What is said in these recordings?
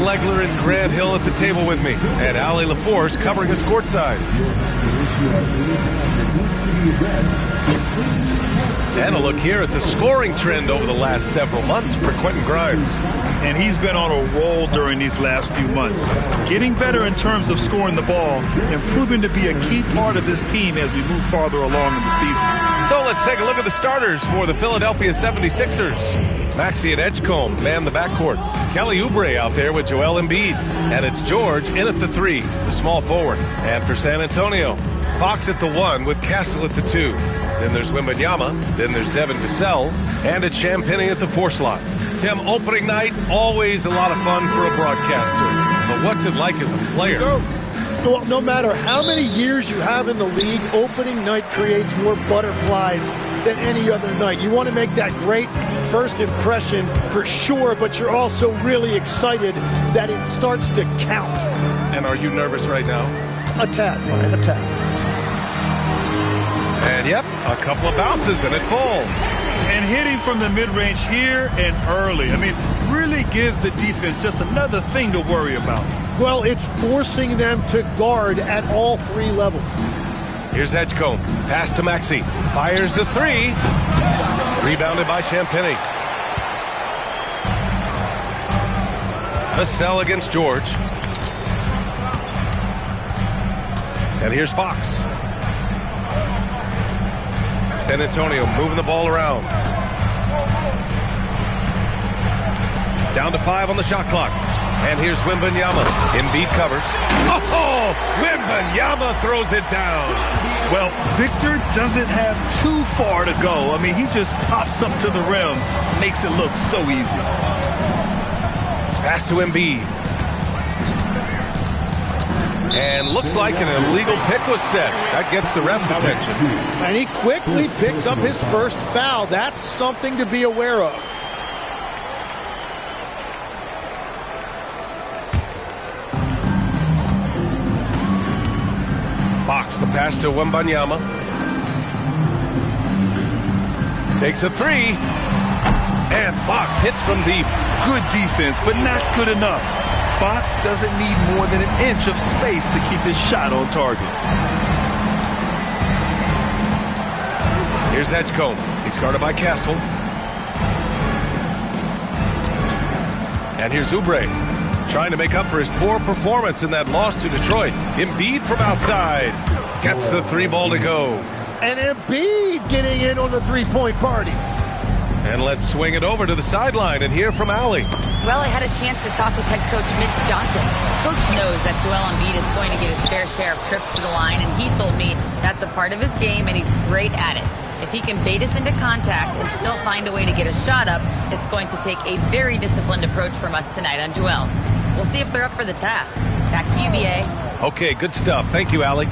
Legler and Grant Hill at the table with me, and Ali LaForce covering us courtside. And a look here at the scoring trend over the last several months for Quentin Grimes. And he's been on a roll during these last few months, getting better in terms of scoring the ball and proving to be a key part of this team as we move farther along in the season. So let's take a look at the starters for the Philadelphia 76ers. Maxey and Edgecombe man the backcourt. Kelly Oubre out there with Joel Embiid. And it's George in at the 3, the small forward. And for San Antonio, Fox at the 1 with Castle at the 2. Then there's Wembanyama. Then there's Devin Vassell. And it's Champagnie at the 4 slot. Tim, opening night, always a lot of fun for a broadcaster. But what's it like as a player? No matter how many years you have in the league, opening night creates more butterflies than any other night. You want to make that great first impression for sure, but you're also really excited that it starts to count. And are you nervous right now? A tad, Brian, a tad. And yep, a couple of bounces and it falls. And hitting from the mid-range here and early. I mean, really give the defense just another thing to worry about. Well, it's forcing them to guard at all 3 levels. Here's Edgecombe. Pass to Maxey. Fires the 3. Rebounded by Champagnie. Vassell against George. And here's Fox. San Antonio moving the ball around. Down to 5 on the shot clock. And here's Wembanyama. Embiid covers. Oh, Wembanyama throws it down. Well, Victor doesn't have too far to go. I mean, he just pops up to the rim, makes it look so easy. Pass to Embiid. And looks like an illegal pick was set. That gets the ref's attention. And he quickly picks up his first foul. That's something to be aware of. Fox, the pass to Wembanyama. Takes a 3. And Fox hits from deep. Good defense, but not good enough. Fox doesn't need more than an inch of space to keep his shot on target. Here's Edgecombe. He's guarded by Castle. And here's Oubre, trying to make up for his poor performance in that loss to Detroit. Embiid from outside. Gets the 3 ball to go. And Embiid getting in on the 3-point party. And let's swing it over to the sideline and hear from Ali. Well, I had a chance to talk with head coach Mitch Johnson. Coach knows that Joel Embiid is going to get his fair share of trips to the line, and he told me that's a part of his game, and he's great at it. If he can bait us into contact and still find a way to get a shot up, it's going to take a very disciplined approach from us tonight on Joel. We'll see if they're up for the task. Back to you, BA. Okay, good stuff. Thank you, Ali.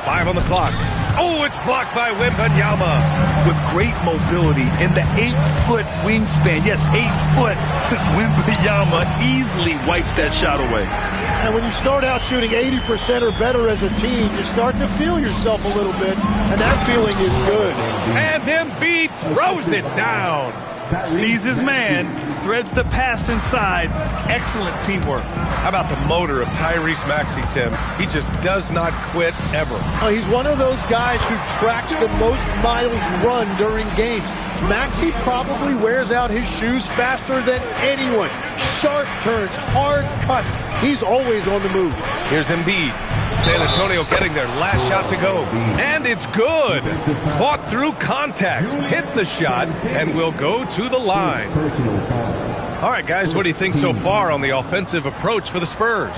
5 on the clock. Oh, it's blocked by Wembanyama. With great mobility and the 8-foot wingspan. Yes, 8 foot. Wembanyama easily wipes that shot away. And when you start out shooting 80% or better as a team, you start to feel yourself a little bit, and that feeling is good. And Embiid throws it down. Sees his man, threads the pass inside. Excellent teamwork. How about the motor of Tyrese Maxey, Tim? He just does not quit ever. He's one of those guys who tracks the most miles run during games. Maxey probably wears out his shoes faster than anyone. Sharp turns, hard cuts. He's always on the move. Here's Embiid. San Antonio getting their last shot to go. And it's good. Fought through contact, hit the shot, and will go to the line. All right, guys, what do you think so far on the offensive approach for the Spurs?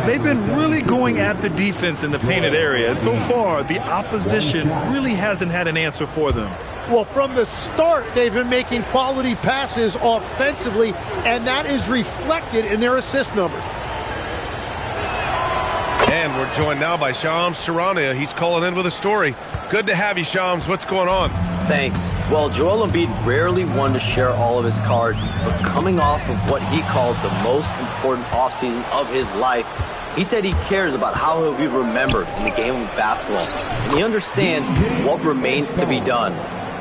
They've been really going at the defense in the painted area, and so far the opposition really hasn't had an answer for them. Well, from the start, they've been making quality passes offensively, and that is reflected in their assist numbers. And we're joined now by Shams Charania. He's calling in with a story. Good to have you, Shams. What's going on? Thanks. Well, Joel Embiid rarely wanted to share all of his cards, but coming off of what he called the most important offseason of his life, he said he cares about how he'll be remembered in the game of basketball, and he understands what remains to be done.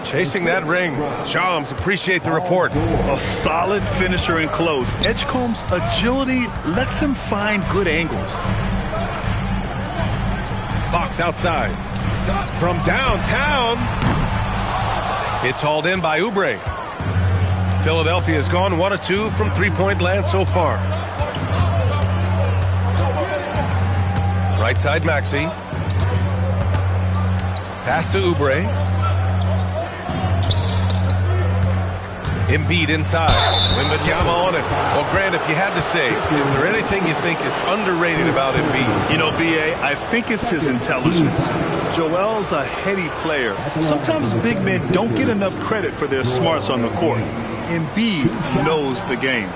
Chasing that ring. Shams, appreciate the report. A solid finisher in close. Edgecombe's agility lets him find good angles. Fox outside. From downtown. It's hauled in by Oubre. Philadelphia's gone 1 of 2 from three-point land so far. Right side, Maxey. Pass to Oubre. Embiid inside. Wembanyama on it. Well, Grant, if you had to say, is there anything you think is underrated about Embiid? You know, B.A., I think it's his intelligence. Joel's a heady player. Sometimes big men don't get enough credit for their smarts on the court. Embiid knows the game.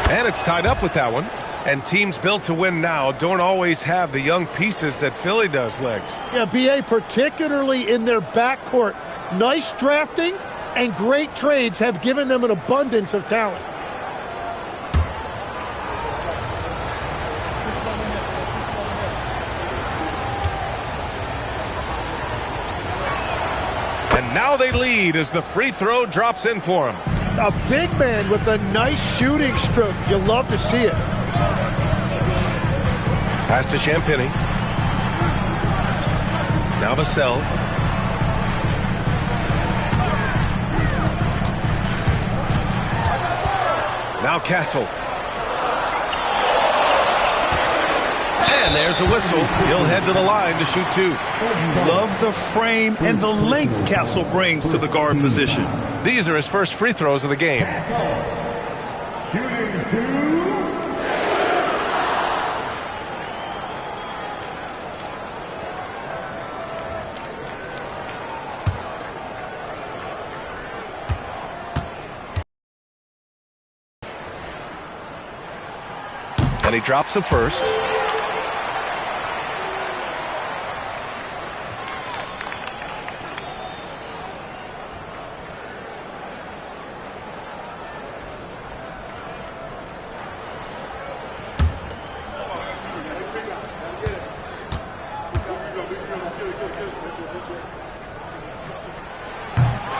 And it's tied up with that one. And teams built to win now don't always have the young pieces that Philly does, Legs. Yeah, B.A., particularly in their backcourt. Nice drafting and great trades have given them an abundance of talent. And now they lead as the free throw drops in for him. A big man with a nice shooting stroke. You love to see it. Pass to Champagny. Now Vassell. Now Castle. And there's a whistle. He'll head to the line to shoot 2. Love the frame and the length Castle brings to the guard position. These are his first free throws of the game. Shooting 2. And he drops the first.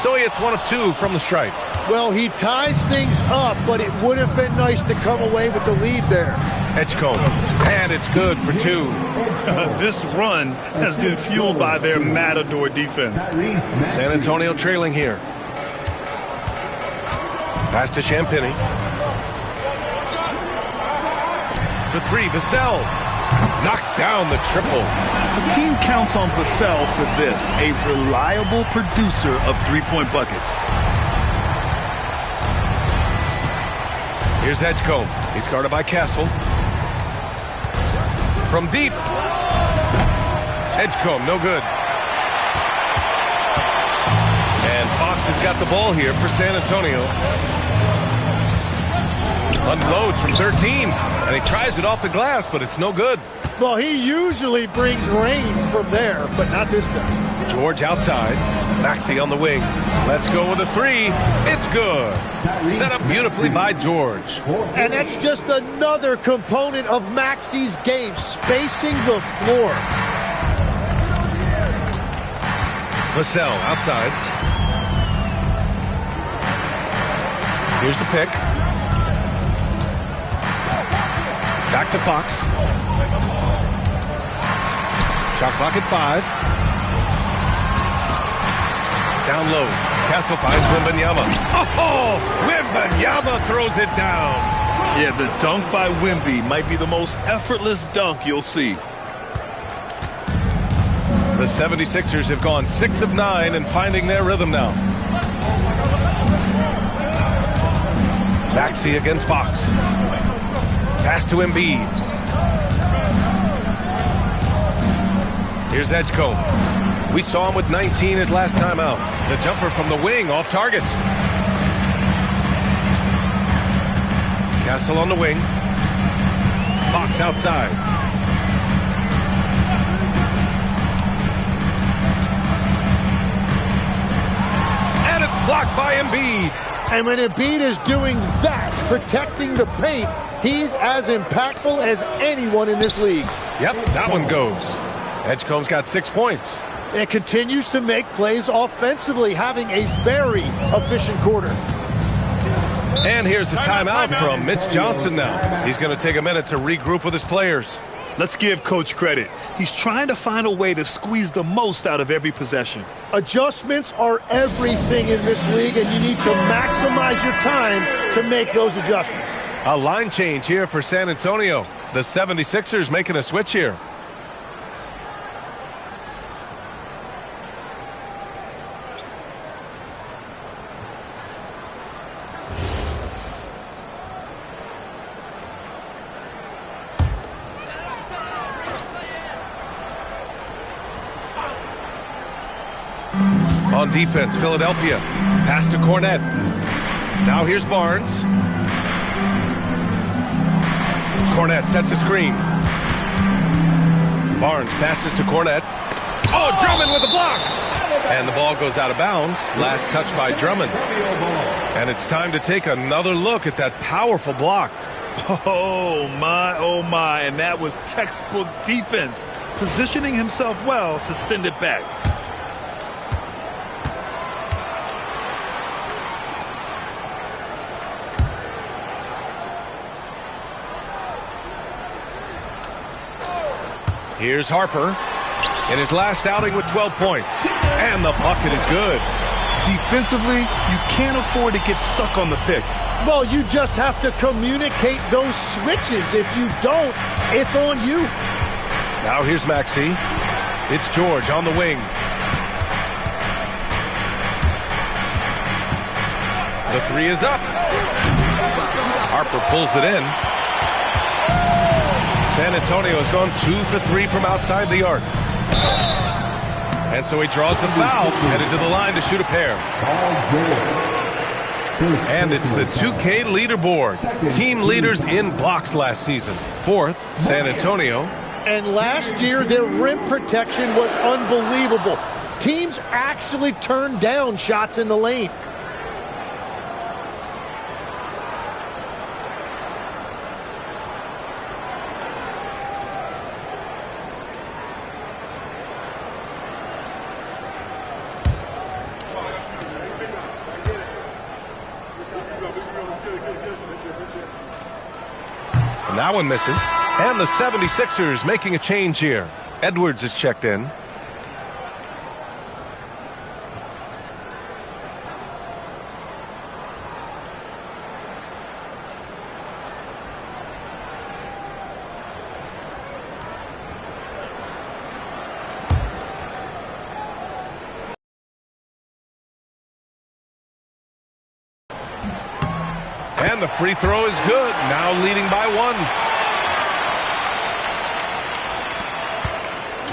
So he hits 1 of 2 from the stripe. Well, he ties things up, but it would have been nice to come away with the lead there. Edgecombe, and it's good for 2. This run has been fueled by their matador defense. San Antonio trailing here. Pass to Champagny. For 3, Vassell knocks down the triple. The team counts on Vassell for this, a reliable producer of three-point buckets. Here's Edgecombe. He's guarded by Castle. From deep. Edgecombe, no good. And Fox has got the ball here for San Antonio. Unloads from 13. And he tries it off the glass, but it's no good. Well, he usually brings rain from there, but not this time. George outside. Maxey on the wing. Let's go with a 3. It's good. Set up beautifully by George. And that's just another component of Maxey's game, spacing the floor. Vassell outside. Here's the pick. Back to Fox. Shot clock at 5. Down low. Castle finds Wembanyama. Oh, Wembanyama throws it down. Yeah, the dunk by Wemby might be the most effortless dunk you'll see. The 76ers have gone 6 of 9 and finding their rhythm now. Maxey against Fox. Pass to Embiid. Here's Edgecombe. We saw him with 19 his last time out. The jumper from the wing off target. Castle on the wing. Fox outside. And it's blocked by Embiid. And when Embiid is doing that, protecting the paint, he's as impactful as anyone in this league. Yep, that one goes. Edgecombe's got 6 points. And continues to make plays offensively, having a very efficient quarter. And here's the timeout from Mitch Johnson now. He's going to take a minute to regroup with his players. Let's give Coach credit. He's trying to find a way to squeeze the most out of every possession. Adjustments are everything in this league, and you need to maximize your time to make those adjustments. A line change here for San Antonio. The 76ers making a switch here. On defense, Philadelphia. Pass to Cornette. Now here's Barnes. Cornette sets a screen. Barnes passes to Cornette. Oh, Drummond with the block! And the ball goes out of bounds. Last touch by Drummond. And it's time to take another look at that powerful block. Oh, my. And that was textbook defense. Positioning himself well to send it back. Here's Harper in his last outing with 12 points. And the bucket is good. Defensively, you can't afford to get stuck on the pick. Well, you just have to communicate those switches. If you don't, it's on you. Now here's Maxey. It's George on the wing. The three is up. Harper pulls it in. San Antonio has gone 2 for 3 from outside the arc. And so he draws the foul, headed to the line to shoot a pair. And it's the 2K leaderboard. Team leaders in blocks last season. 4th, San Antonio. And last year, their rim protection was unbelievable. Teams actually turned down shots in the lane. And that one misses. And the 76ers making a change here. Edwards is checked in. And the free throw is good. Now leading by 1.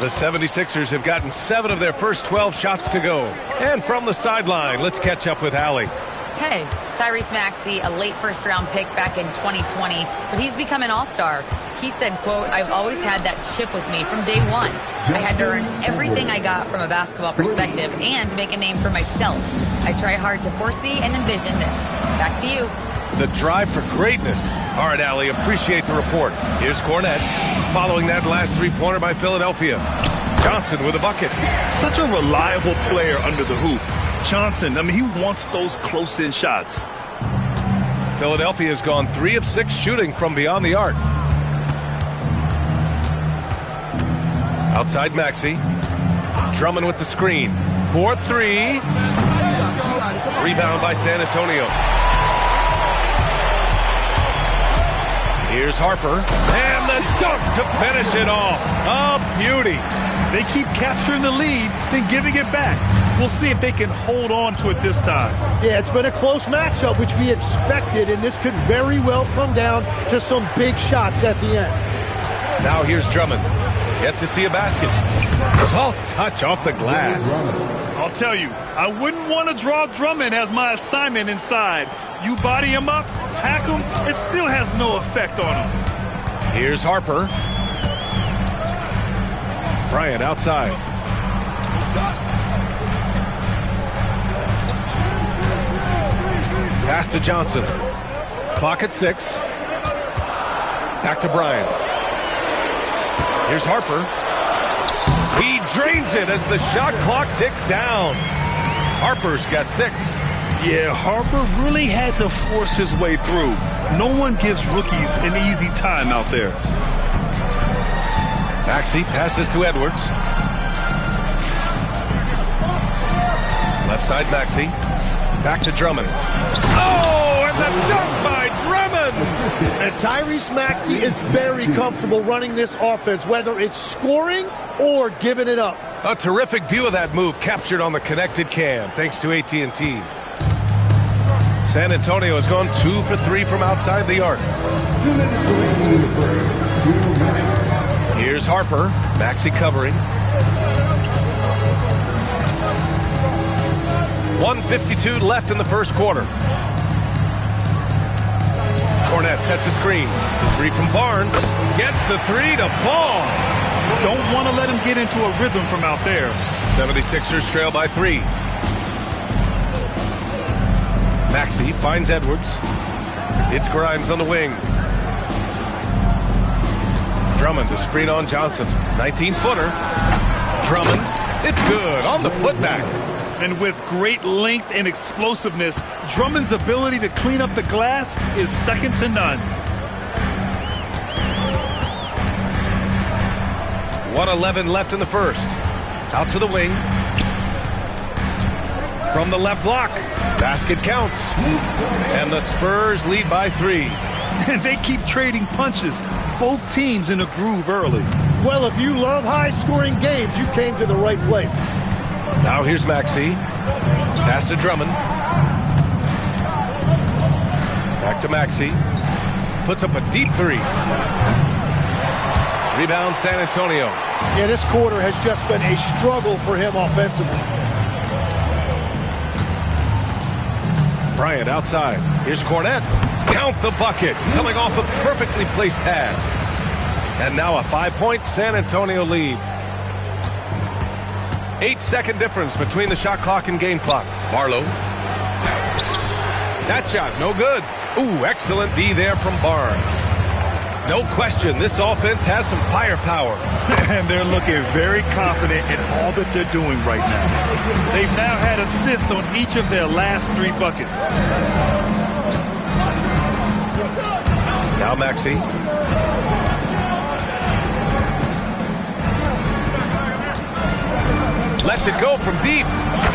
The 76ers have gotten 7 of their first 12 shots to go. And from the sideline, let's catch up with Allie. Hey, Tyrese Maxey, a late first-round pick back in 2020, but he's become an all-star. He said, quote, "I've always had that chip with me from day one. I had to earn everything I got from a basketball perspective and make a name for myself. I try hard to foresee and envision this." Back to you. The drive for greatness. All right, Allie, appreciate the report. Here's Cornette. Following that last three-pointer by Philadelphia. Johnson with a bucket. Such a reliable player under the hoop. Johnson, he wants those close-in shots. Philadelphia has gone 3 of 6 shooting from beyond the arc. Outside Maxey. Drummond with the screen. 4-3. Rebound by San Antonio. Here's Harper. And the dunk to finish it off. A beauty. They keep capturing the lead, then giving it back. We'll see if they can hold on to it this time. Yeah, it's been a close matchup, which we expected, and this could very well come down to some big shots at the end. Now here's Drummond. Yet to see a basket. Soft touch off the glass. I'll tell you, I wouldn't want to draw Drummond as my assignment inside. You body him up, hack him, it still has no effect on him. Here's Harper. Bryant outside. Pass to Johnson. Clock at 6. Back to Bryant. Here's Harper. He drains it as the shot clock ticks down. Harper's got 6. Yeah, Harper really had to force his way through. No one gives rookies an easy time out there. Maxey passes to Edwards. Left side Maxey. Back to Drummond. Oh, and the dunk by Drummond! And Tyrese Maxey is very comfortable running this offense, whether it's scoring or giving it up. A terrific view of that move captured on the connected cam, thanks to AT&T. San Antonio has gone 2 for 3 from outside the arc. Here's Harper. Maxey covering. 1:52 left in the first quarter. Cornette sets a screen. 3 from Barnes. Gets the 3 to fall. Don't want to let him get into a rhythm from out there. 76ers trail by 3. Maxey finds Edwards. It's Grimes on the wing. Drummond to screen on Johnson. 19-footer. Drummond. It's good on the putback. And with great length and explosiveness, Drummond's ability to clean up the glass is second to none. 1:11 left in the first. Out to the wing. From the left block. Basket counts. And the Spurs lead by 3. And they keep trading punches. Both teams in a groove early. Well, if you love high-scoring games, you came to the right place. Now here's Maxey. Pass to Drummond. Back to Maxey. Puts up a deep 3. Rebound San Antonio. Yeah, this quarter has just been a struggle for him offensively. Bryant outside. Here's Cornette. Count the bucket. Coming off a perfectly placed pass. And now a 5-point San Antonio lead. 8-second difference between the shot clock and game clock. Barlow. That shot, no good. Ooh, excellent D there from Barnes. No question, this offense has some firepower. And they're looking very confident in all that they're doing right now. They've now had assists on each of their last 3 buckets. Now Maxey. Lets it go from deep.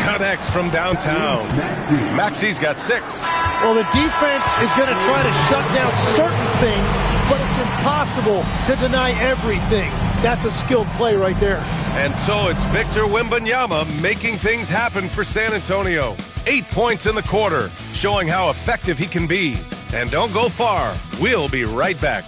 Connects from downtown. Maxey's got 6. Well, the defense is going to try to shut down certain things, but it's impossible to deny everything. That's a skilled play right there. And so it's Victor Wembanyama making things happen for San Antonio. 8 points in the quarter, showing how effective he can be. And don't go far. We'll be right back.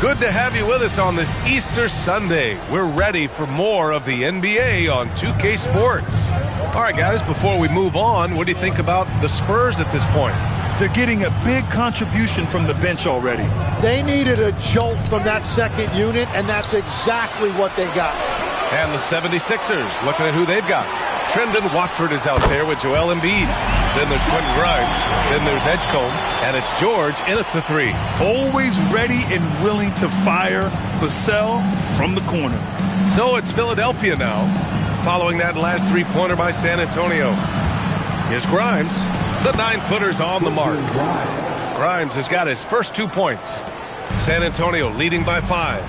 Good to have you with us on this Easter Sunday. We're ready for more of the NBA on 2K Sports. All right, guys, before we move on, what do you think about the Spurs at this point? They're getting a big contribution from the bench already. They needed a jolt from that second unit, and that's exactly what they got. And the 76ers, looking at who they've got. Trendon Watford is out there with Joel Embiid. Then there's Quentin Grimes. Then there's Edgecombe. And it's George in at the 3. Always ready and willing to fire Vassell from the corner. So it's Philadelphia now, following that last 3-pointer by San Antonio. Here's Grimes. The 9-footer's on the mark. Grimes has got his first 2 points. San Antonio leading by 5.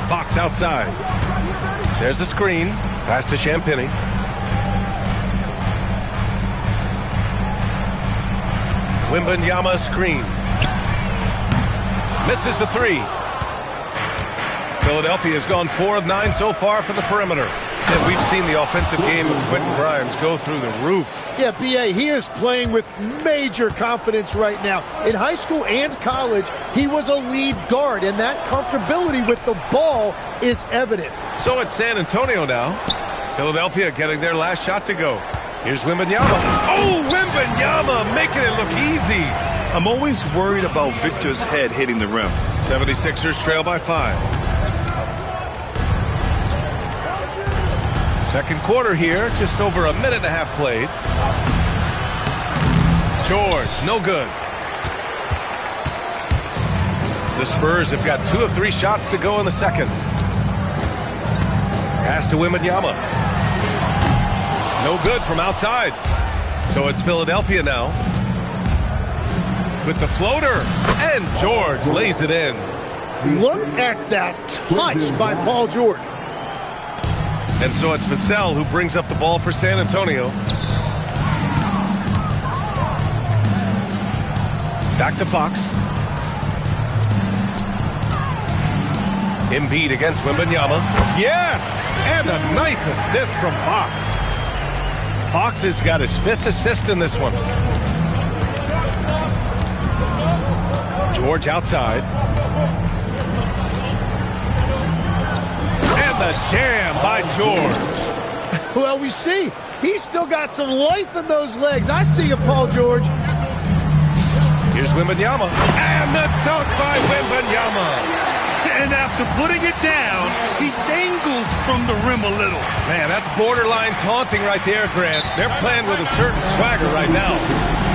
Fox outside. There's a screen. Pass to Champagny. Wembanyama screen. Misses the 3. Philadelphia has gone 4 of 9 so far from the perimeter. And we've seen the offensive game of Quentin Grimes go through the roof. Yeah, B.A., he is playing with major confidence right now. In high school and college, he was a lead guard, and that comfortability with the ball is evident. So it's San Antonio now. Philadelphia getting their last shot to go. Here's Wembanyama. Oh, Wembanyama making it look easy. I'm always worried about Victor's head hitting the rim. 76ers trail by 5. Second quarter here, just over a minute and a half played. George, no good. The Spurs have got 2 of 3 shots to go in the second. Pass to Wembanyama. No good from outside. So it's Philadelphia now. With the floater. And George lays it in. Look at that touch by Paul George. And so it's Vassell who brings up the ball for San Antonio. Back to Fox. Embiid against Wembanyama. Yes! And a nice assist from Fox. Fox has got his 5th assist in this one. George outside. And the jam by George. Well, we see he's still got some life in those legs. I see you, Paul George. Here's Wembanyama. And the dunk by Wembanyama. And after putting it down, he dangles from the rim a little. Man, that's borderline taunting right there, Grant. They're playing with a certain swagger right now.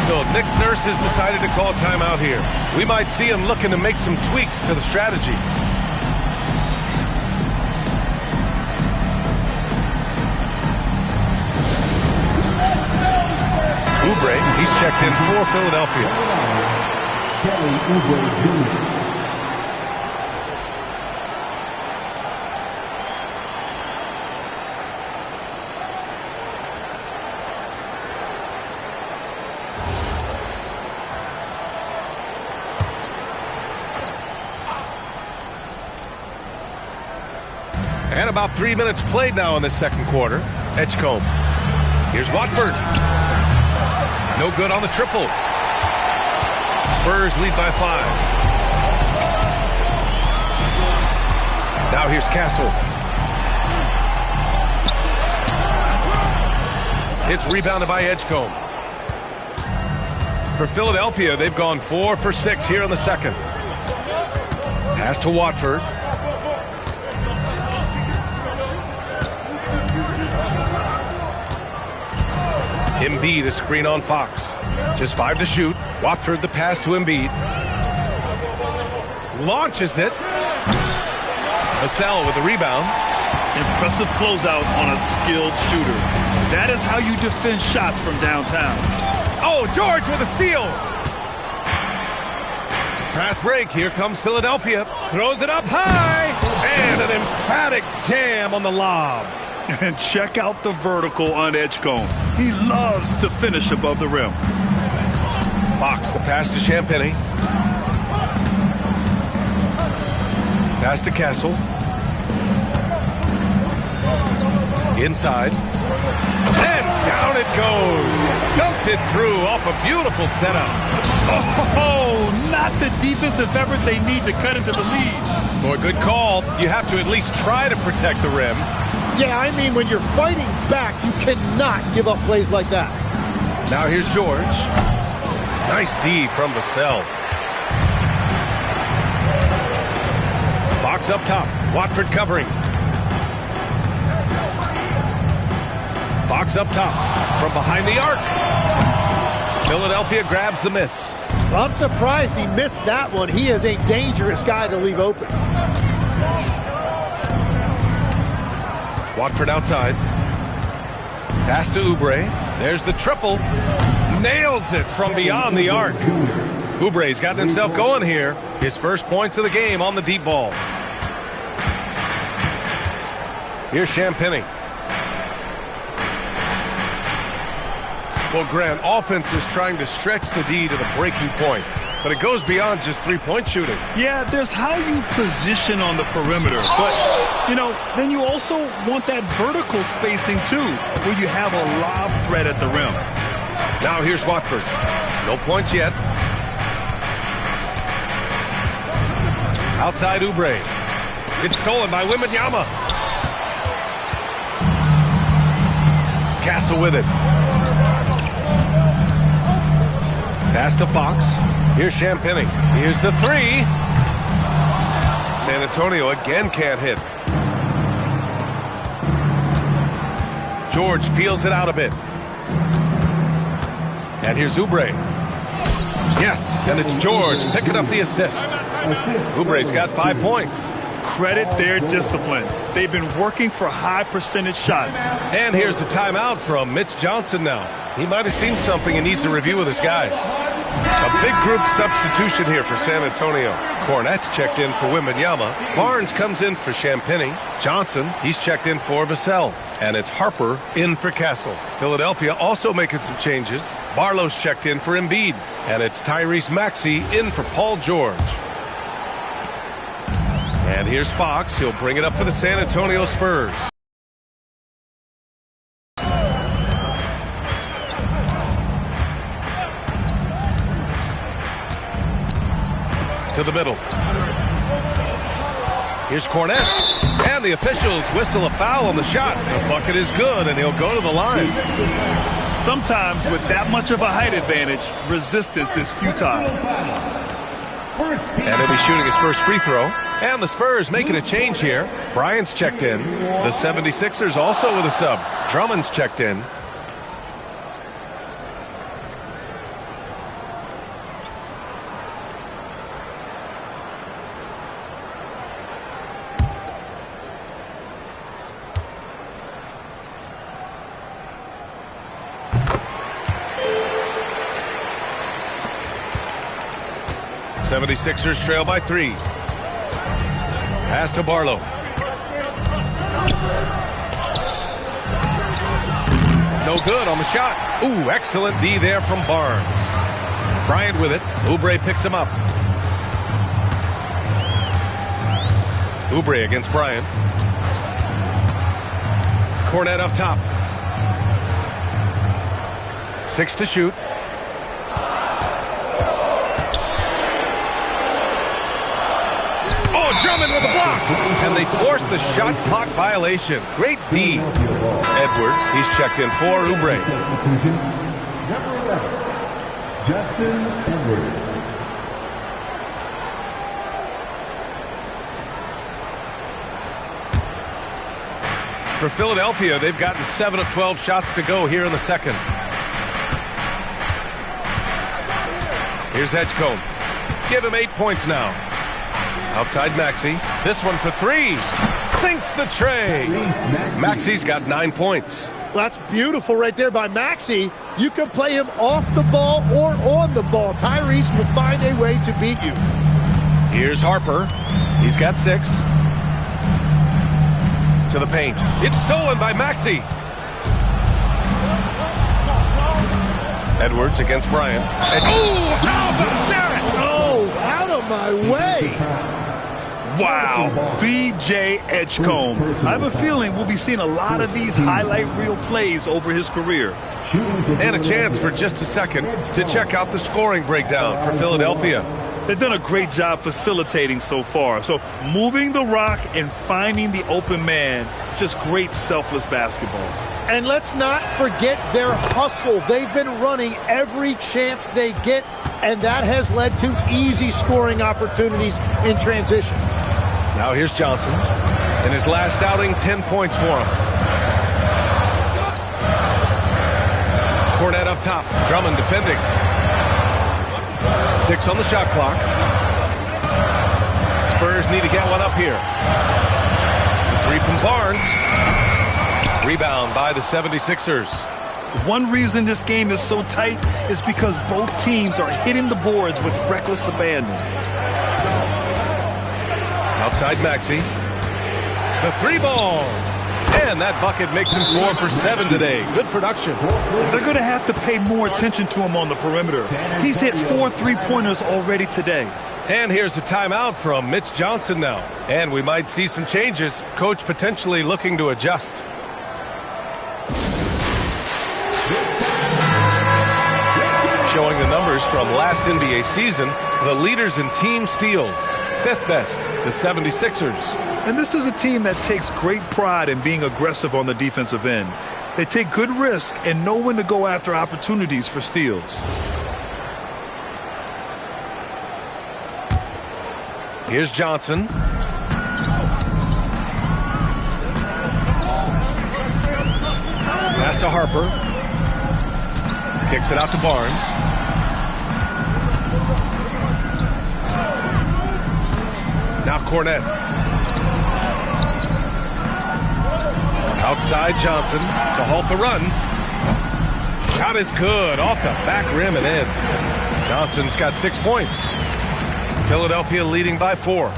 So Nick Nurse has decided to call timeout here. We might see him looking to make some tweaks to the strategy. Oubre, he's checked in for Philadelphia. Kelly Oubre Jr. And about 3 minutes played now in the second quarter. Edgecombe. Here's Watford. No good on the triple. Spurs lead by 5. Now here's Castle. It's rebounded by Edgecombe. For Philadelphia, they've gone 4 for 6 here in the second. Pass to Watford. Embiid, a screen on Fox. Just 5 to shoot. Watford, the pass to Embiid. Launches it. Vassell with the rebound. Impressive closeout on a skilled shooter. That is how you defend shots from downtown. Oh, George with a steal. Fast break. Here comes Philadelphia. Throws it up high. And an emphatic jam on the lob. And check out the vertical on Edgecombe. He loves to finish above the rim. Fox, the pass to Champagny. Pass to Castle. Inside. And down it goes. Dumped it through off a beautiful setup. Oh, not the defensive effort they need to cut into the lead. Boy, good call. You have to at least try to protect the rim. Yeah, I mean, when you're fighting back, you cannot give up plays like that. Now here's George. Nice D from Vassell. Fox up top. Watford covering. Fox up top. From behind the arc. Philadelphia grabs the miss. Well, I'm surprised he missed that one. He is a dangerous guy to leave open. Watford outside. Pass to Oubre. There's the triple. Nails it from beyond the arc. Oubre's gotten himself going here. His first points of the game on the deep ball. Here's Champagny. Well, Grant, offense is trying to stretch the D to the breaking point. but it goes beyond just three-point shooting. Yeah, there's how you position on the perimeter. But, you know, then you also want that vertical spacing, too, where you have a lob threat at the rim. Now here's Watford. No points yet. Outside Oubre. It's stolen by Wembanyama. Castle with it. Pass to Fox. Here's Champagny. Here's the three. San Antonio again can't hit. George feels it out a bit. And here's Oubre. Yes, and it's George picking up the assist. Oubre's got 5 points. Credit their discipline. They've been working for high percentage shots. And here's the timeout from Mitch Johnson now. He might have seen something and needs a review with his guys. A big group substitution here for San Antonio. Cornette's checked in for Wembanyama. Barnes comes in for Champagny. Johnson, he's checked in for Vassell. And it's Harper in for Castle. Philadelphia also making some changes. Barlow's checked in for Embiid. And it's Tyrese Maxey in for Paul George. And here's Fox. He'll bring it up for the San Antonio Spurs. To the middle. Here's Cornette. And the officials whistle a foul on the shot. The bucket is good, and he'll go to the line. Sometimes with that much of a height advantage, resistance is futile. And he'll be shooting his first free throw. And the Spurs making a change here. Bryant's checked in. The 76ers also with a sub. Drummond's checked in. '76ers trail by 3. Pass to Barlow. No good on the shot. Ooh, excellent D there from Barnes. Bryant with it. Oubre picks him up. Oubre against Bryant. Cornette up top. 6 to shoot. Drummond with a block. And they forced the shot clock violation. Great D. Edwards, he's checked in for Oubre. Number 11, Justin Edwards. For Philadelphia, they've gotten 7 of 12 shots to go here in the second. Here's Edgecombe. Give him 8 points now. Outside Maxey. This one for 3. Sinks the tray. Maxey's got 9 points. That's beautiful right there by Maxey. You can play him off the ball or on the ball. Tyrese will find a way to beat you. Here's Harper. He's got 6. To the paint. It's stolen by Maxey. Edwards against Bryant. Oh, how about that? Oh, out of my way. Wow, V.J. Edgecombe. I have a feeling we'll be seeing a lot of these highlight reel plays over his career. And a chance for just a second to check out the scoring breakdown for Philadelphia. They've done a great job facilitating so far. So moving the rock and finding the open man, just great selfless basketball. And let's not forget their hustle. They've been running every chance they get, and that has led to easy scoring opportunities in transition. Now here's Johnson. In his last outing, 10 points for him. Cornette up top. Drummond defending. 6 on the shot clock. Spurs need to get one up here. The 3 from Barnes. Rebound by the 76ers. One reason this game is so tight is because both teams are hitting the boards with reckless abandon. Outside Maxey. The 3 ball. And that bucket makes him 4 for 7 today. Good production. They're going to have to pay more attention to him on the perimeter. He's hit 4 3-pointers already today. And here's the timeout from Mitch Johnson now. And we might see some changes. Coach potentially looking to adjust. Showing the numbers from last NBA season, the leaders in team steals. 5th best, the 76ers. And this is a team that takes great pride in being aggressive on the defensive end. They take good risk and know when to go after opportunities for steals. Here's Johnson. Pass to Harper. Kicks it out to Barnes. Now Cornette. Outside Johnson to halt the run. Shot is good off the back rim and in. Johnson's got 6 points. Philadelphia leading by 4.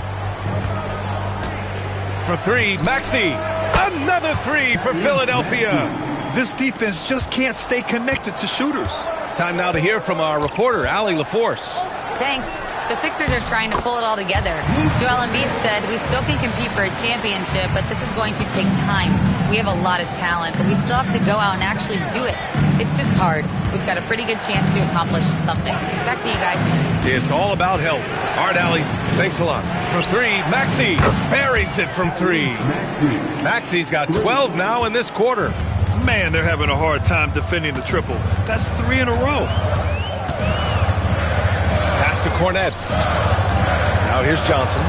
For 3, Maxey. Another 3 for Philadelphia. This defense just can't stay connected to shooters. Time now to hear from our reporter, Allie LaForce. Thanks. The Sixers are trying to pull it all together. Joel Embiid said, we still can compete for a championship, but this is going to take time. We have a lot of talent, but we still have to go out and actually do it. It's just hard. We've got a pretty good chance to accomplish something. Back to you guys. It's all about health. All right, Allie. Thanks a lot. For 3, Maxey buries it from 3. Maxey's got 12 now in this quarter. Man, they're having a hard time defending the triple. That's 3 in a row. Pass to Cornette. Now here's Johnson.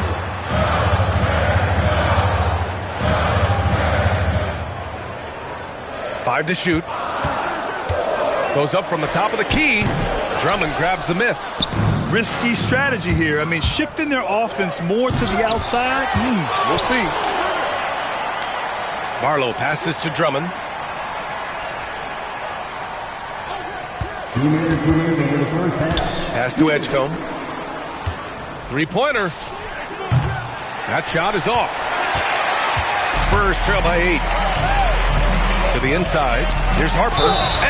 Five to shoot. Goes up from the top of the key. Drummond grabs the miss. Risky strategy here. I mean, shifting their offense more to the outside. We'll see. Barlow passes to Drummond. 2 minutes remaining in the first half. Pass to Edgecombe. 3-pointer. That shot is off. Spurs trail by 8. To the inside. Here's Harper.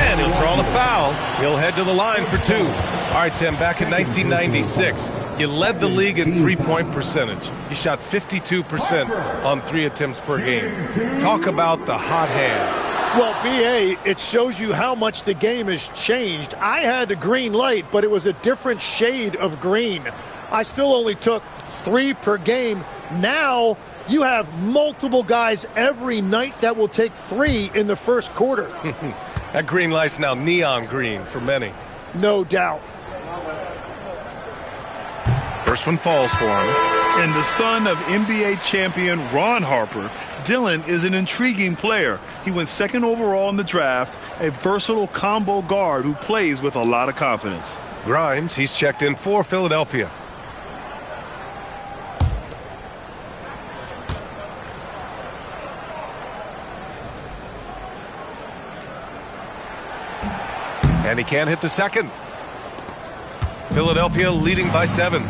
And he'll draw the foul. He'll head to the line for 2. All right, Tim, back in 1996, you led the league in three-point percentage. You shot 52% on 3 attempts per game. Talk about the hot hand. Well, B.A., it shows you how much the game has changed. I had the green light, but it was a different shade of green. I still only took 3 per game. Now you have multiple guys every night that will take 3 in the first quarter. That green light's now neon green for many. No doubt. First one falls for him. And the son of NBA champion Ron Harper, Dillon is an intriguing player. He went 2nd overall in the draft, a versatile combo guard who plays with a lot of confidence. Grimes, he's checked in for Philadelphia. And he can't hit the second. Philadelphia leading by 7.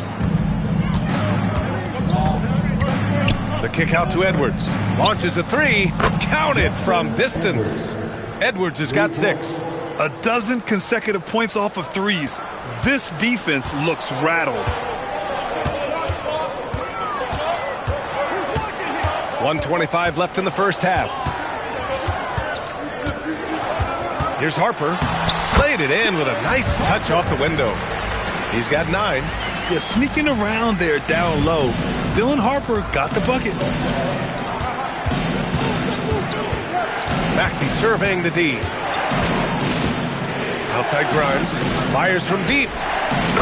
The kick out to Edwards. Launches a 3. Counted from distance. Edwards has got 6. 12 consecutive points off of 3s. This defense looks rattled. 1:25 left in the first half. Here's Harper. Played it in with a nice touch off the window. He's got 9. They're sneaking around there down low. Dylan Harper got the bucket. Maxey surveying the D. Outside Grimes. Fires from deep.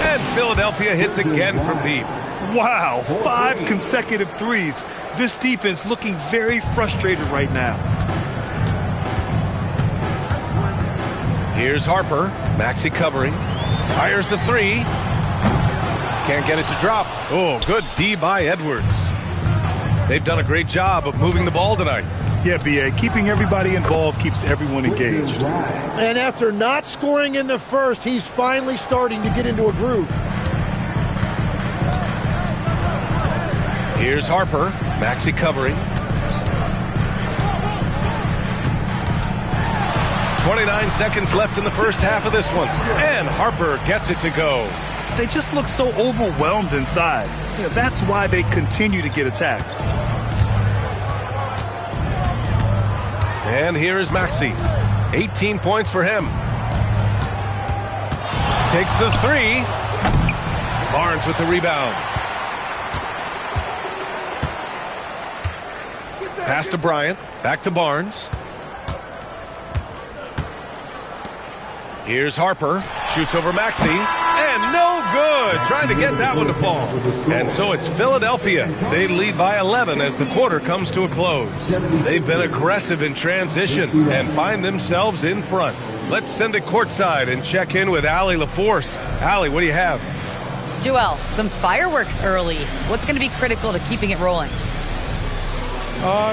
And Philadelphia hits again from deep. Wow, 5 consecutive 3s. This defense looking very frustrated right now. Here's Harper. Maxey covering. Fires the 3. Can't get it to drop. Oh, good D by Edwards. They've done a great job of moving the ball tonight. Yeah, B.A., keeping everybody involved keeps everyone engaged. And after not scoring in the first, he's finally starting to get into a groove. Here's Harper. Maxey covering. 29 seconds left in the first half of this one. And Harper gets it to go. They just look so overwhelmed inside. That's why they continue to get attacked. And here is Maxey. 18 points for him. Takes the three. Barnes with the rebound. Pass to Bryant. Back to Barnes. Here's Harper. Shoots over Maxey. And no good. Trying to get that one to fall. And so it's Philadelphia. They lead by 11 as the quarter comes to a close. They've been aggressive in transition and find themselves in front. Let's send it courtside and check in with Allie LaForce. Allie, what do you have? Joel, some fireworks early. What's going to be critical to keeping it rolling?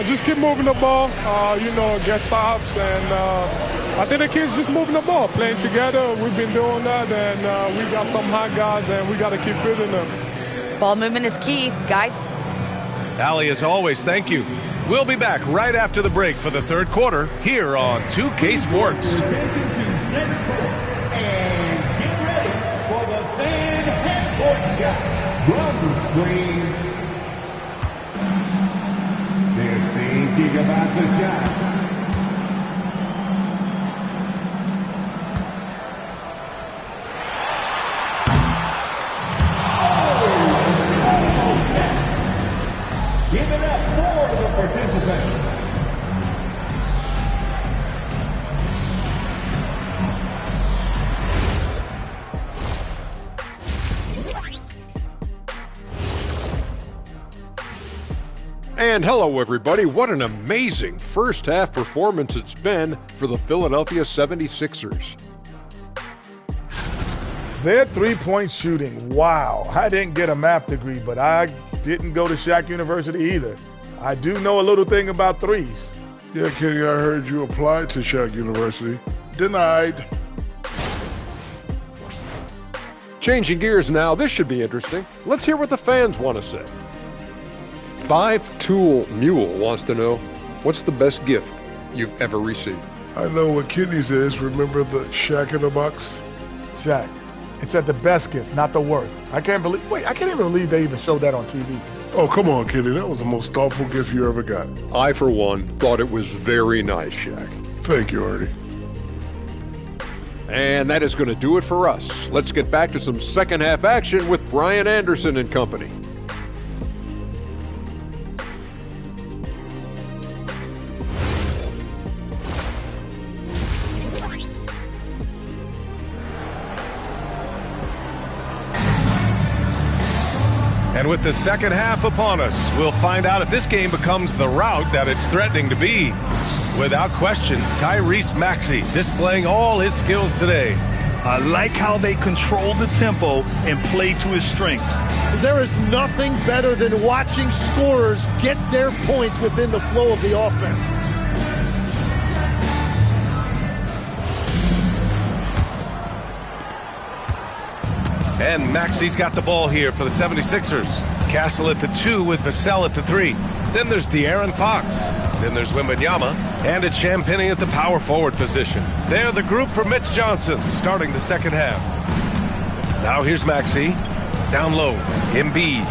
Just keep moving the ball, get stops, and I think the kids just moving the ball, playing together. We've been doing that, and we got some hot guys, and we got to keep fitting them. Ball movement is key, guys. Allie, as always, thank you. We'll be back right after the break for the third quarter here on 2K Sports. And get ready for the fan half-court shot. From the screens. They're thinking about the shot. Give it up for the participants. And hello, everybody. What an amazing first half performance it's been for the Philadelphia 76ers. Their three-point shooting, wow. I didn't get a math degree, but I didn't go to Shaq University either. I do know a little thing about threes. Yeah, Kenny, I heard you applied to Shaq University. Denied. Changing gears now, this should be interesting. Let's hear what the fans want to say. Five-Tool Mule wants to know, what's the best gift you've ever received? I know what Kenny's is. Remember the Shaq in the box? Shaq, it said the best gift, not the worst. I can't even believe they even showed that on TV. Oh, come on, Kenny. That was the most thoughtful gift you ever got. I, for one, thought it was very nice, Shaq. Thank you, Artie. And that is going to do it for us. Let's get back to some second half action with Brian Anderson and company. And with the second half upon us, we'll find out if this game becomes the rout that it's threatening to be. Without question, Tyrese Maxey displaying all his skills today. I like how they control the tempo and play to his strengths. There is nothing better than watching scorers get their points within the flow of the offense. And Maxey's got the ball here for the 76ers. Castle at the 2 with Vassell at the 3. Then there's De'Aaron Fox. Then there's Wembanyama. And it's Champagnie at the power forward position. They're the group for Mitch Johnson starting the second half. Now here's Maxey. Down low. Embiid.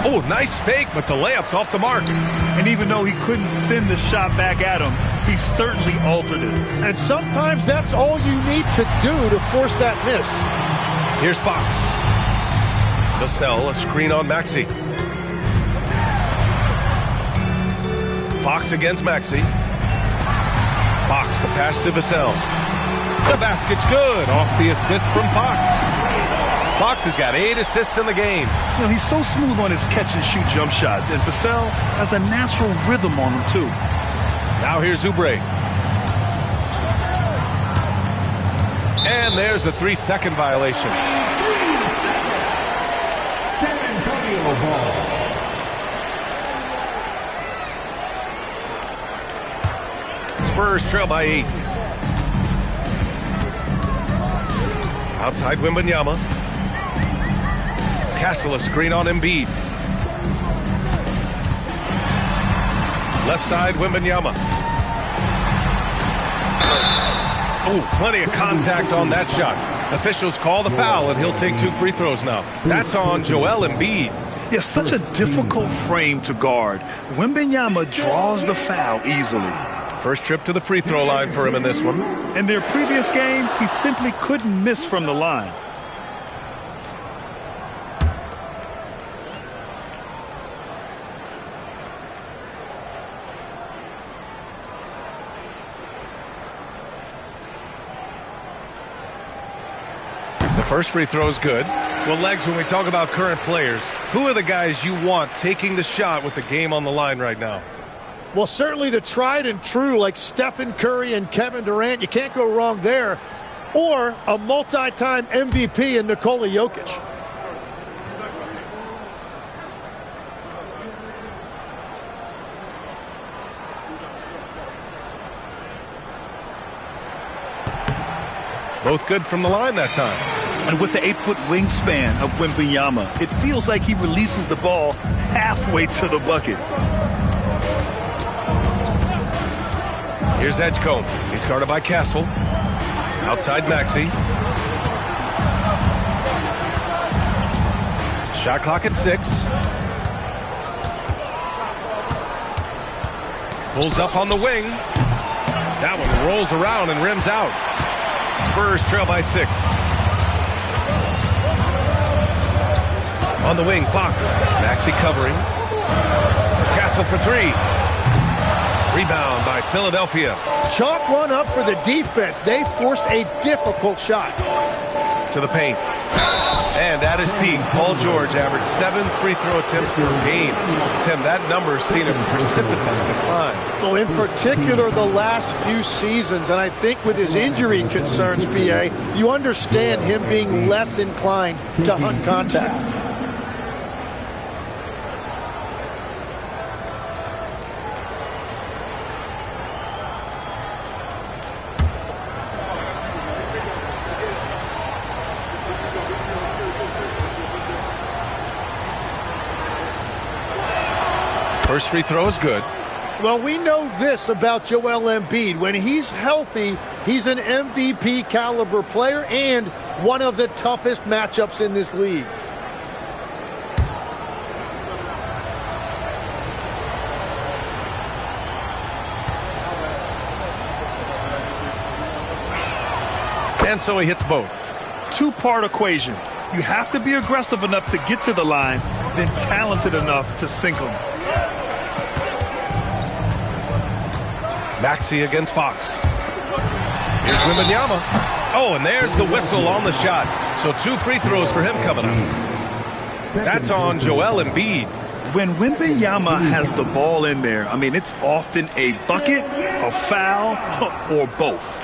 Oh, nice fake, but the layup's off the mark. And even though he couldn't send the shot back at him, he certainly altered it. And sometimes that's all you need to do to force that miss. Here's Fox. Vassell, a screen on Maxey. Fox against Maxey. Fox, the pass to Vassell. The basket's good. Off the assist from Fox. Fox has got 8 assists in the game. He's so smooth on his catch-and-shoot jump shots, and Vassell has a natural rhythm on him, too. Now here's Oubre. And there's a 3-second violation. San Antonio ball. Spurs trail by 8. Outside Wembanyama. Castle a screen on Embiid. Left side Wembanyama. Oh, plenty of contact on that shot. Officials call the foul, and he'll take 2 free throws now. That's on Joel Embiid. Yeah, such a difficult frame to guard. Wembanyama draws the foul easily. First trip to the free throw line for him in this one. In their previous game, he simply couldn't miss from the line. The first free throw is good. Well, Legs, when we talk about current players, who are the guys you want taking the shot with the game on the line right now? Well, certainly the tried and true like Stephen Curry and Kevin Durant. You can't go wrong there. Or a multi-time MVP in Nikola Jokic. Both good from the line that time. And with the 8-foot wingspan of Wembanyama, it feels like he releases the ball halfway to the bucket. Here's Edgecombe. He's guarded by Castle. Outside Maxey. Shot clock at 6. Pulls up on the wing. That one rolls around and rims out. Spurs trail by 6. On the wing, Fox. Maxey covering. Castle for 3. Rebound by Philadelphia. Chalk one up for the defense. They forced a difficult shot. To the paint. And at his peak, Paul George averaged 7 free throw attempts per game. Tim, that number's seen a precipitous decline. Well, in particular, the last few seasons, and I think with his injury concerns, BA, you understand him being less inclined to hunt contact. First free throw is good. Well, we know this about Joel Embiid. When he's healthy, he's an MVP caliber player and one of the toughest matchups in this league. And so he hits both. Two-part equation. You have to be aggressive enough to get to the line, then talented enough to sink them. Maxey against Fox. Here's Wembanyama. Oh, and there's the whistle on the shot. So 2 free throws for him coming up. That's on Joel Embiid. When Wembanyama has the ball in there, I mean, it's often a bucket, a foul, or both.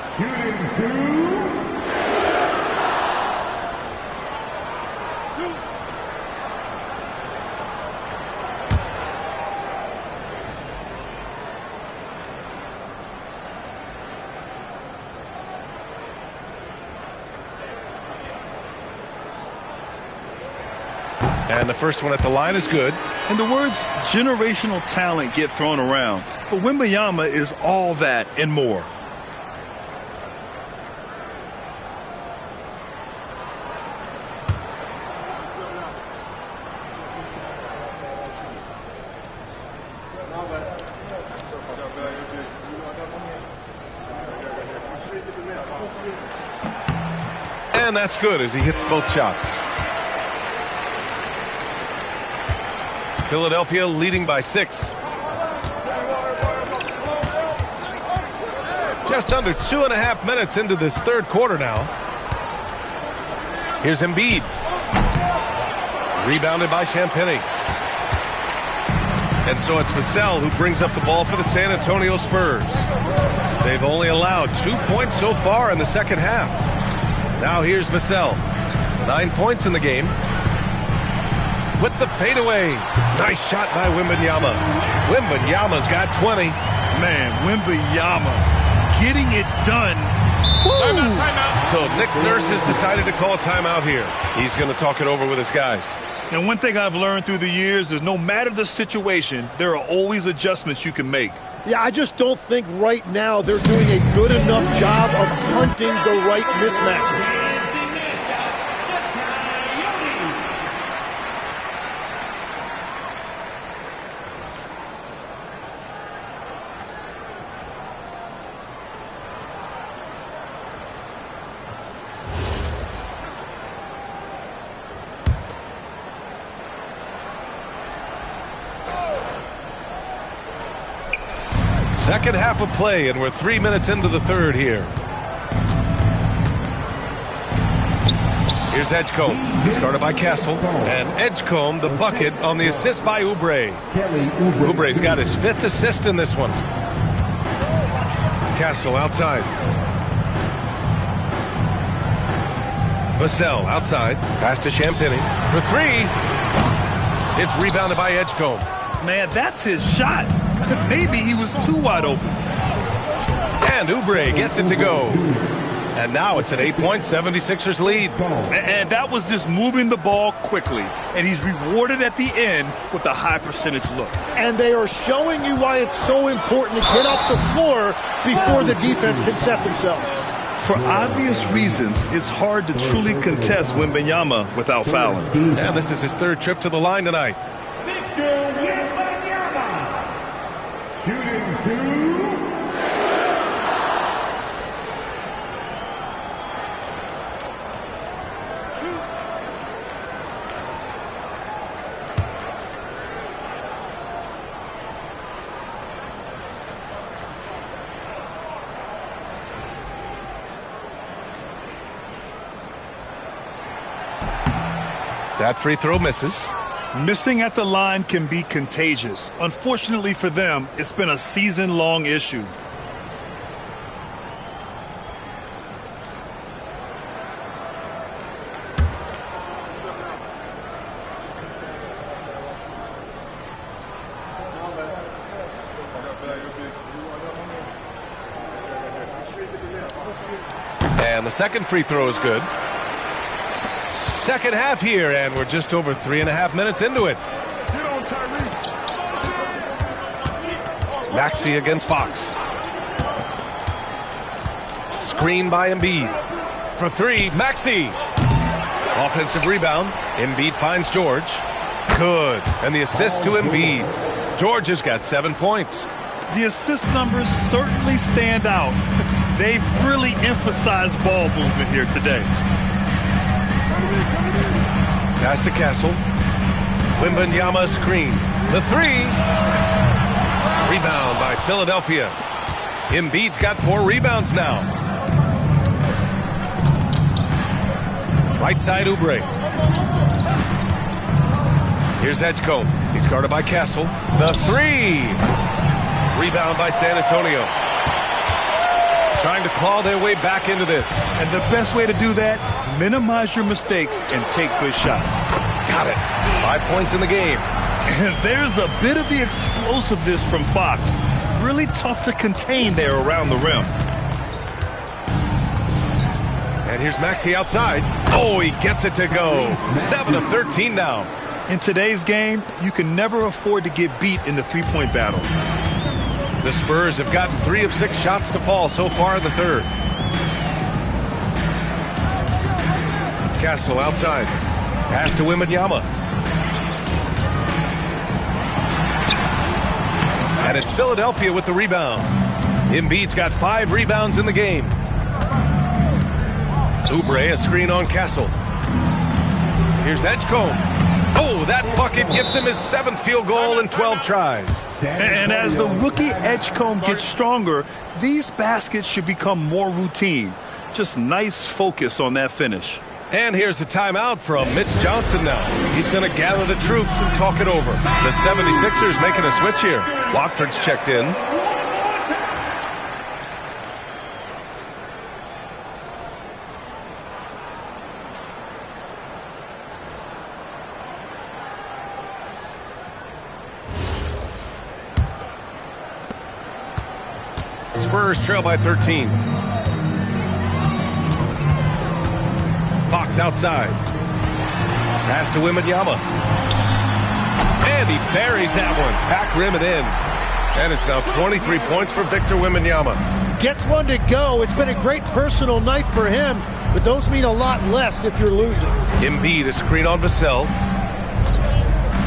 And the first one at the line is good. And the words generational talent get thrown around. But Wembanyama is all that and more. And that's good as he hits both shots. Philadelphia leading by 6. Just under 2.5 minutes into this third quarter now. Here's Embiid. Rebounded by Champagnie. And so it's Vassell who brings up the ball for the San Antonio Spurs. They've only allowed 2 points so far in the second half. Now here's Vassell. 9 points in the game. With the fadeaway. Nice shot by Wembanyama. Wembanyama's got 20. Man, Wembanyama getting it done So Nick Nurse has decided to call a timeout here. He's going to talk it over with his guys. And one thing I've learned through the years is no matter the situation, there are always adjustments you can make. Yeah, I just don't think right now they're doing a good enough job of hunting the right mismatch. Second half of play, and we're 3 minutes into the third here. Here's Edgecombe. Started by Castle. And Edgecombe, the bucket on the assist by Oubre. Oubre's got his 5th assist in this one. Castle outside. Vassell outside. Pass to Champagny for 3. It's rebounded by Edgecombe. Man, that's his shot. Maybe he was too wide open. And Oubre gets it to go. And now it's an 8-point 76ers lead. And that was just moving the ball quickly. And he's rewarded at the end with a high percentage look. And they are showing you why it's so important to get off the floor before the defense can set themselves. For obvious reasons, it's hard to truly contest Wembanyama without fouling. And this is his 3rd trip to the line tonight. Victor Wembanyama, shooting 2. That free throw misses. Missing at the line can be contagious. Unfortunately for them, it's been a season-long issue. And the second free throw is good. Second half here, and we're just over 3.5 minutes into it. Maxey against Fox. Screen by Embiid. For 3, Maxey. Offensive rebound. Embiid finds George. Good. And the assist to Embiid. George has got 7 points. The assist numbers certainly stand out. They've really emphasized ball movement here today. Pass to Castle. Wembanyama screen. The 3. Rebound by Philadelphia. Embiid's got 4 rebounds now. Right side Oubre. Here's Edgecombe. He's guarded by Castle. The 3. Rebound by San Antonio. Trying to claw their way back into this. And the best way to do that, minimize your mistakes and take good shots. Got it. 5 points in the game. And there's a bit of the explosiveness from Fox. Really tough to contain there around the rim. And here's Maxey outside. Oh, he gets it to go. 7 of 13 now. In today's game, you can never afford to get beat in the three-point battle. The Spurs have gotten 3 of 6 shots to fall so far in the third. Castle outside. Pass to Wembanyama. And it's Philadelphia with the rebound. Embiid's got 5 rebounds in the game. Oubre, a screen on Castle. Here's Edgecombe. Oh, that bucket gives him his 7th field goal in 12 tries. And as the rookie Edgecombe gets stronger, these baskets should become more routine. Just nice focus on that finish. And here's the timeout from Mitch Johnson now. He's going to gather the troops and talk it over. The 76ers making a switch here. Watford's checked in. Spurs trail by 13. Fox outside. Pass to Wembanyama. And he buries that one. Back rim and in. And it's now 23 points for Victor Wembanyama. Gets one to go. It's been a great personal night for him, but those mean a lot less if you're losing. Embiid, a screen on Vassell.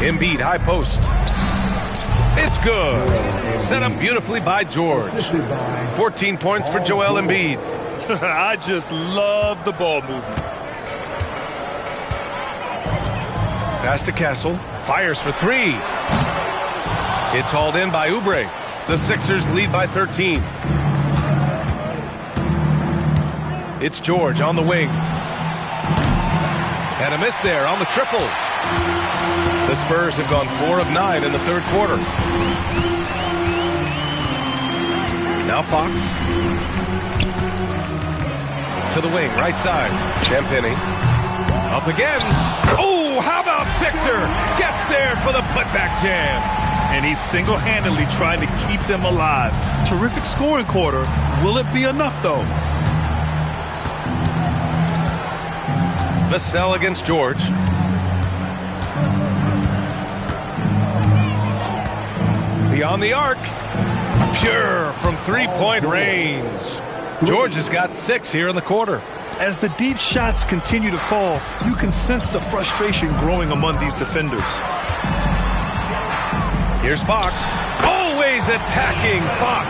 Embiid, high post. It's good. Set up beautifully by George. 14 points for Joel Embiid. I just love the ball movement. Pass to Castle. Fires for three. It's hauled in by Oubre. The Sixers lead by 13. It's George on the wing. And a miss there on the triple. The Spurs have gone 4 of 9 in the third quarter. Now Fox. To the wing, right side. Champagny. Up again. Oh, how about Victor? Gets there for the putback jam. And he's single-handedly trying to keep them alive. Terrific scoring quarter. Will it be enough, though? Vassell against George. Beyond the arc. Pure from three-point range. George has got 6 here in the quarter. As the deep shots continue to fall, you can sense the frustration growing among these defenders. Here's Fox. Always attacking Fox.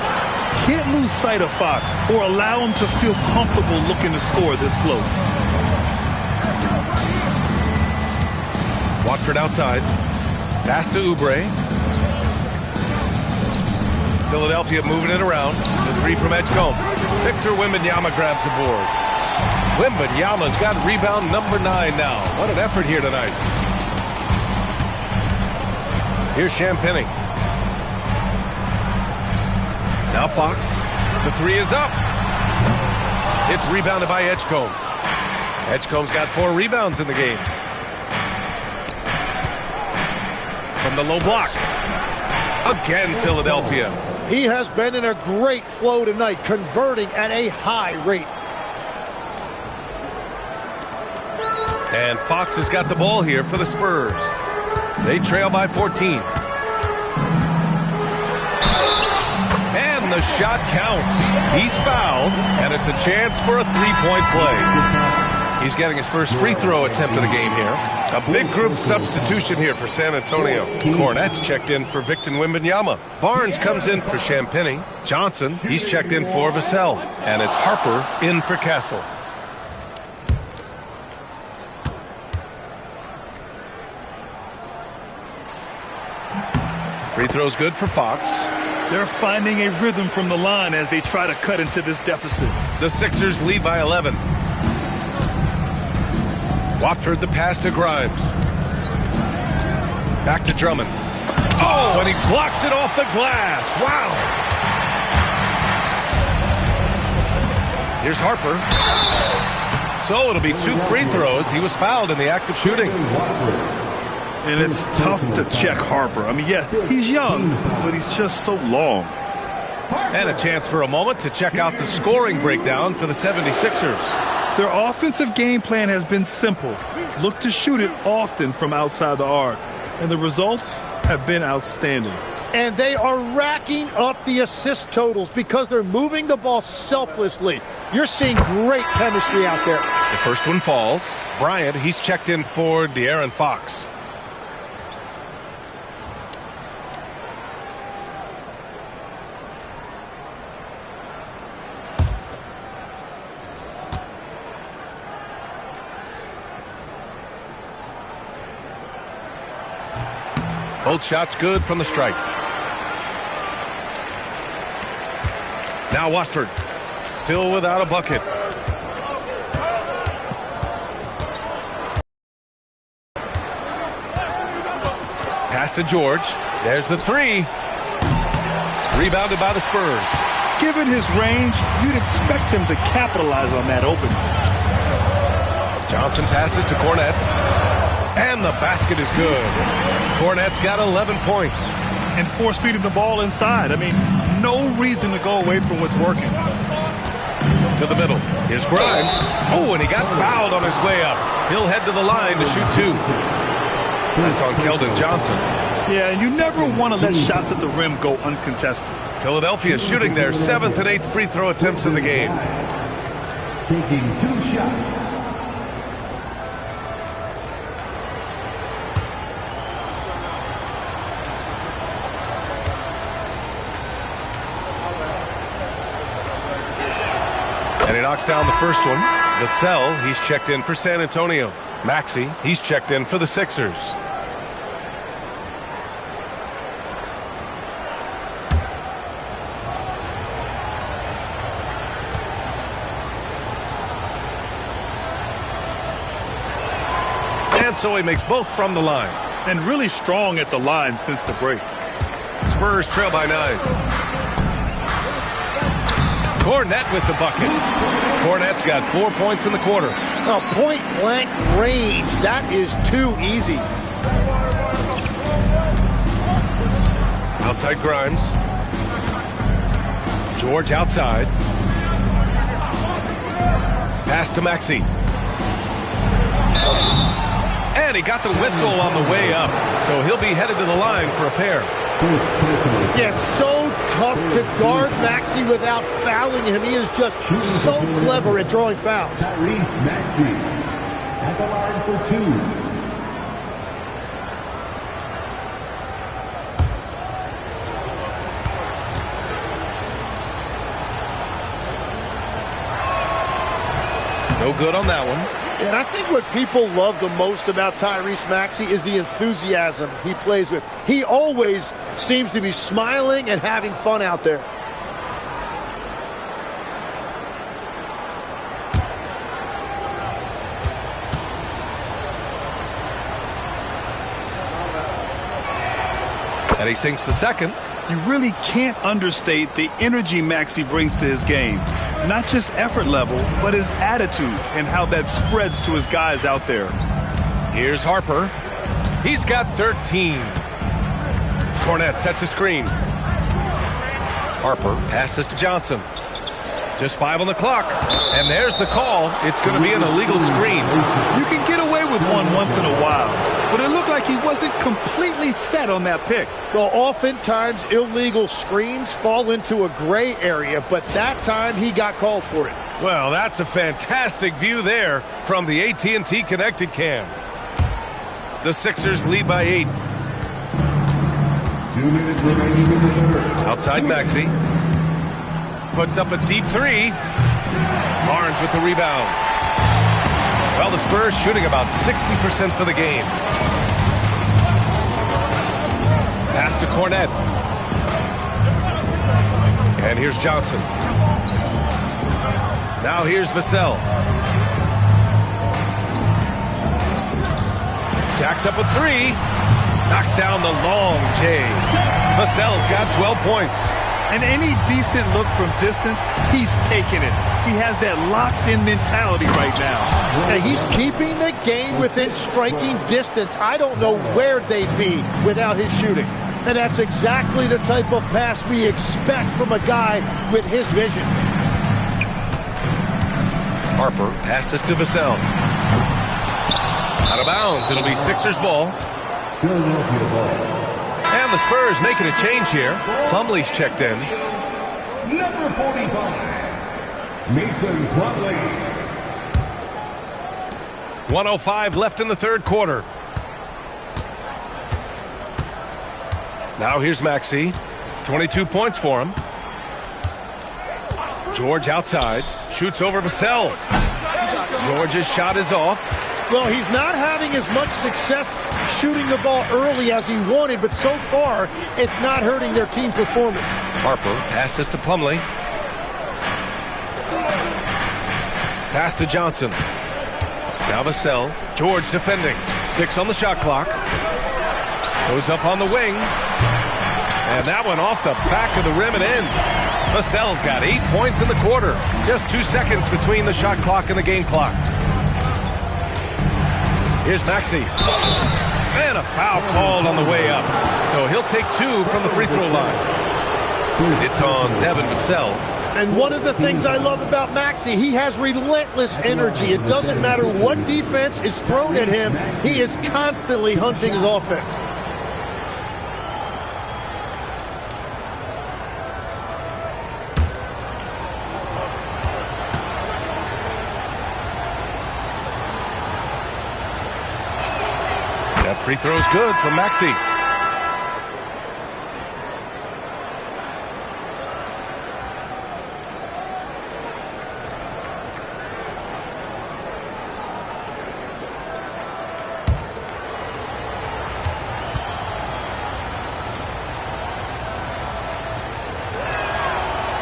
Can't lose sight of Fox or allow him to feel comfortable looking to score this close. Watford outside. Pass to Oubre. Philadelphia moving it around. The three from Edgecombe. Victor Wembanyama grabs the board. Wembanyama's got rebound number 9 now. What an effort here tonight. Here's Champagny. Now Fox. The three is up. It's rebounded by Edgecombe. Edgecombe's got 4 rebounds in the game. From the low block. Again, Philadelphia. He has been in a great flow tonight, converting at a high rate. And Fox has got the ball here for the Spurs. They trail by 14. And the shot counts. He's fouled, and it's a chance for a three-point play. He's getting his first free throw attempt of the game here. A big group substitution here for San Antonio. Cornette's checked in for Victor Wembanyama. Barnes comes in for Champagny. Johnson, he's checked in for Vassell. And it's Harper in for Castle. Free throw's good for Fox. They're finding a rhythm from the line as they try to cut into this deficit. The Sixers lead by 11. Watford the pass to Grimes. Back to Drummond. Oh, and he blocks it off the glass. Wow. Here's Harper. So it'll be 2 free throws. He was fouled in the act of shooting. And it's tough to check Harper. I mean, yeah, he's young, but he's just so long. And a chance for a moment to check out the scoring breakdown for the 76ers. Their offensive game plan has been simple. Look to shoot it often from outside the arc. And the results have been outstanding. And they are racking up the assist totals because they're moving the ball selflessly. You're seeing great chemistry out there. The first one falls. Bryant, he's checked in for De'Aaron Fox. Both shots good from the strike. Now Watford, still without a bucket. Pass to George. There's the three. Rebounded by the Spurs. Given his range, you'd expect him to capitalize on that opening. Johnson passes to Cornette. And the basket is good. Cornette's got 11 points. And force-feeding the ball inside. I mean, no reason to go away from what's working. To the middle. Here's Grimes. Oh, and he got fouled on his way up. He'll head to the line to shoot 2. That's on Keldon Johnson. Yeah, and you never want to let shots at the rim go uncontested. Philadelphia shooting their 7th and 8th free throw attempts in the game. Taking 2 shots. And he knocks down the first one. Vassell, he's checked in for San Antonio. Maxey, he's checked in for the Sixers. And so he makes both from the line. And really strong at the line since the break. Spurs trail by 9. Cornette with the bucket. Cornette's got 4 points in the quarter. Point-blank range. That is too easy. Outside Grimes. George outside. Pass to Maxey. And he got the whistle on the way up. So he'll be headed to the line for a pair. Yeah, it's so tough to guard Maxey without fouling him. He is just so clever at drawing fouls. Tyrese Maxey at the line for 2. No good on that one. And I think what people love the most about Tyrese Maxey is the enthusiasm he plays with. He always seems to be smiling and having fun out there. And he sinks the second. You really can't understate the energy Maxey brings to his game. Not just effort level, but his attitude and how that spreads to his guys out there. Here's Harper. He's got 13. Cornette sets a screen. Harper passes to Johnson. Just 5 on the clock. And there's the call. It's going to be an illegal screen. You can get away with one once in a while, but it looked like he wasn't completely set on that pick. Well, oftentimes illegal screens fall into a gray area, but that time he got called for it. Well, that's a fantastic view there from the AT&T Connected Cam. The Sixers lead by 8. 2 minutes remaining in the third. Outside Maxey. Puts up a deep 3. Barnes with the rebound. Well, the Spurs shooting about 60% for the game. Pass to Cornette. And here's Johnson. Now here's Vassell. Jacks up a 3. Knocks down the long J. Vassell's got 12 points. And any decent look from distance, he's taking it. He has that locked-in mentality right now. And he's keeping the game within striking distance. I don't know where they'd be without his shooting. And that's exactly the type of pass we expect from a guy with his vision. Harper passes to Vassell. Out of bounds. It'll be Sixers ball. Philadelphia ball. And the Spurs making a change here. Plumlee's checked in. Number 45, Mason Plumlee. 1:05 left in the third quarter. Now here's Maxey. 22 points for him. George outside. Shoots over Vassell. George's shot is off. Well, he's not having as much success shooting the ball early as he wanted, but so far, it's not hurting their team performance. Harper passes to Plumlee. Pass to Johnson. Now Vassell. George defending. 6 on the shot clock. Goes up on the wing. And that one off the back of the rim and in. Vassell's got 8 points in the quarter. Just 2 seconds between the shot clock and the game clock. Here's Maxey. And a foul called on the way up. So he'll take 2 from the free throw line. It's on Devin Vassell. And one of the things I love about Maxey, he has relentless energy. It doesn't matter what defense is thrown at him, he is constantly hunting his offense. That free throw's good from Maxey.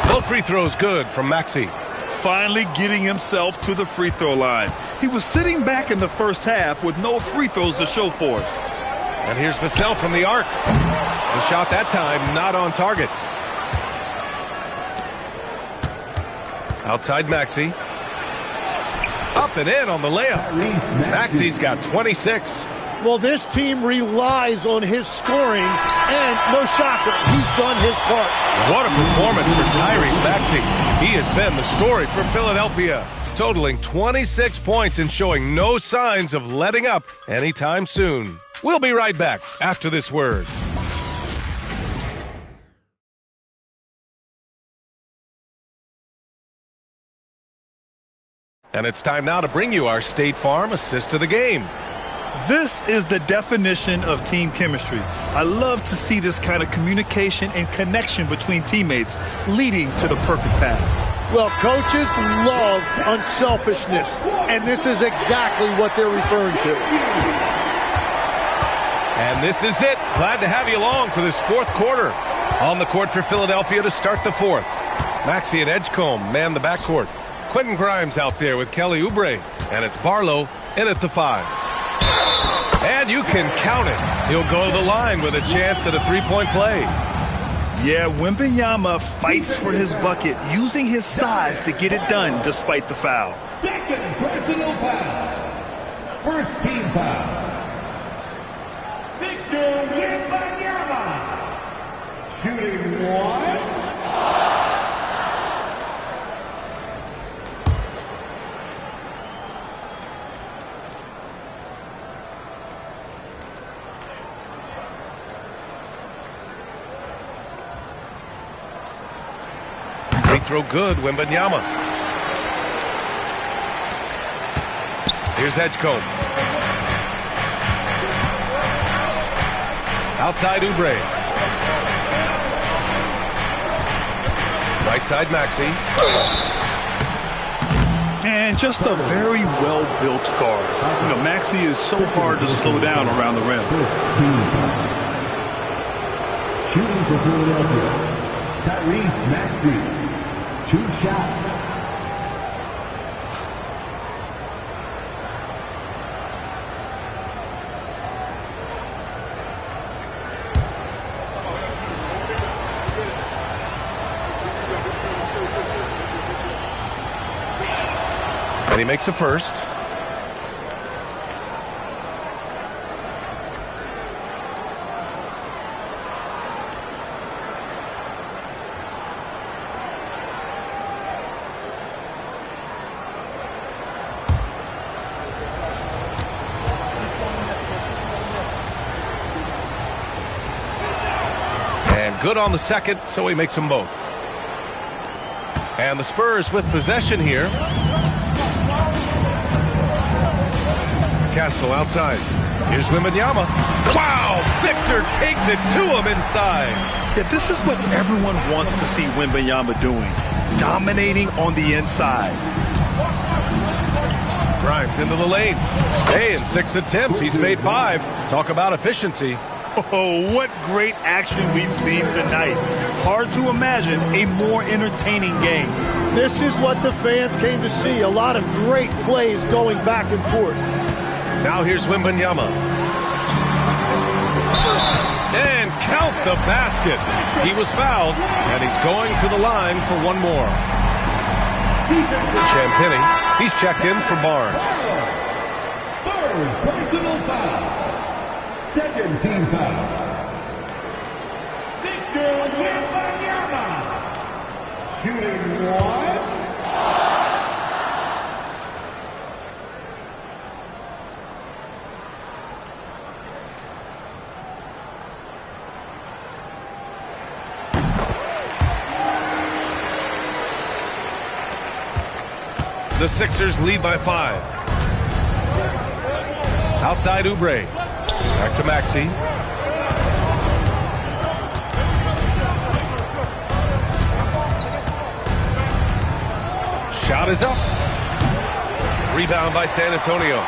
Both free throws good from Maxey. Finally getting himself to the free throw line. He was sitting back in the first half with no free throws to show for it. And here's Vassell from the arc. The shot that time not on target. Outside Maxey. Up and in on the layup. Maxey's got 26. Well, this team relies on his scoring, and no shocker, he's done his part. What a performance for Tyrese Maxey. He has been the story for Philadelphia, totaling 26 points and showing no signs of letting up anytime soon. We'll be right back after this word. And it's time now to bring you our State Farm assist of the game. This is the definition of team chemistry. I love to see this kind of communication and connection between teammates leading to the perfect pass. Well, coaches love unselfishness, and this is exactly what they're referring to. And this is it. Glad to have you along for this fourth quarter. On the court for Philadelphia to start the fourth. Maxey and Edgecombe man the backcourt. Quentin Grimes out there with Kelly Oubre. And it's Barlow in at the 5. And you can count it. He'll go to the line with a chance at a three-point play. Yeah, Wembanyama fights for his bucket, using his size to get it done despite the foul. Second personal foul. First team foul. Victor Wembanyama. Shooting one. Free throw good, Wembanyama. Here's Edgecombe. Outside Oubre. Right side Maxey. And just a very well-built guard. You know, Maxey is so hard to slow down around the rim. Shooting for Philadelphia, Tyrese Maxey. 2 shots. And he makes a first. Good on the second, so he makes them both. And the Spurs with possession here. Castle outside. Here's Wembanyama. Wow! Victor takes it to him inside. Yeah, this is what everyone wants to see Wembanyama doing. Dominating on the inside. Grimes into the lane. Hey, in 6 attempts, he's made 5. Talk about efficiency. Oh, what great action we've seen tonight. Hard to imagine a more entertaining game. This is what the fans came to see. A lot of great plays going back and forth. Now here's Wembanyama. And count the basket. He was fouled, and he's going to the line for one more. Champagny, he's checked in for Barnes. Third personal foul. Second team foul. Victor Wembanyama. shooting one. The Sixers lead by 5. Outside Oubre. Back to Maxey. Shot is up. Rebound by San Antonio.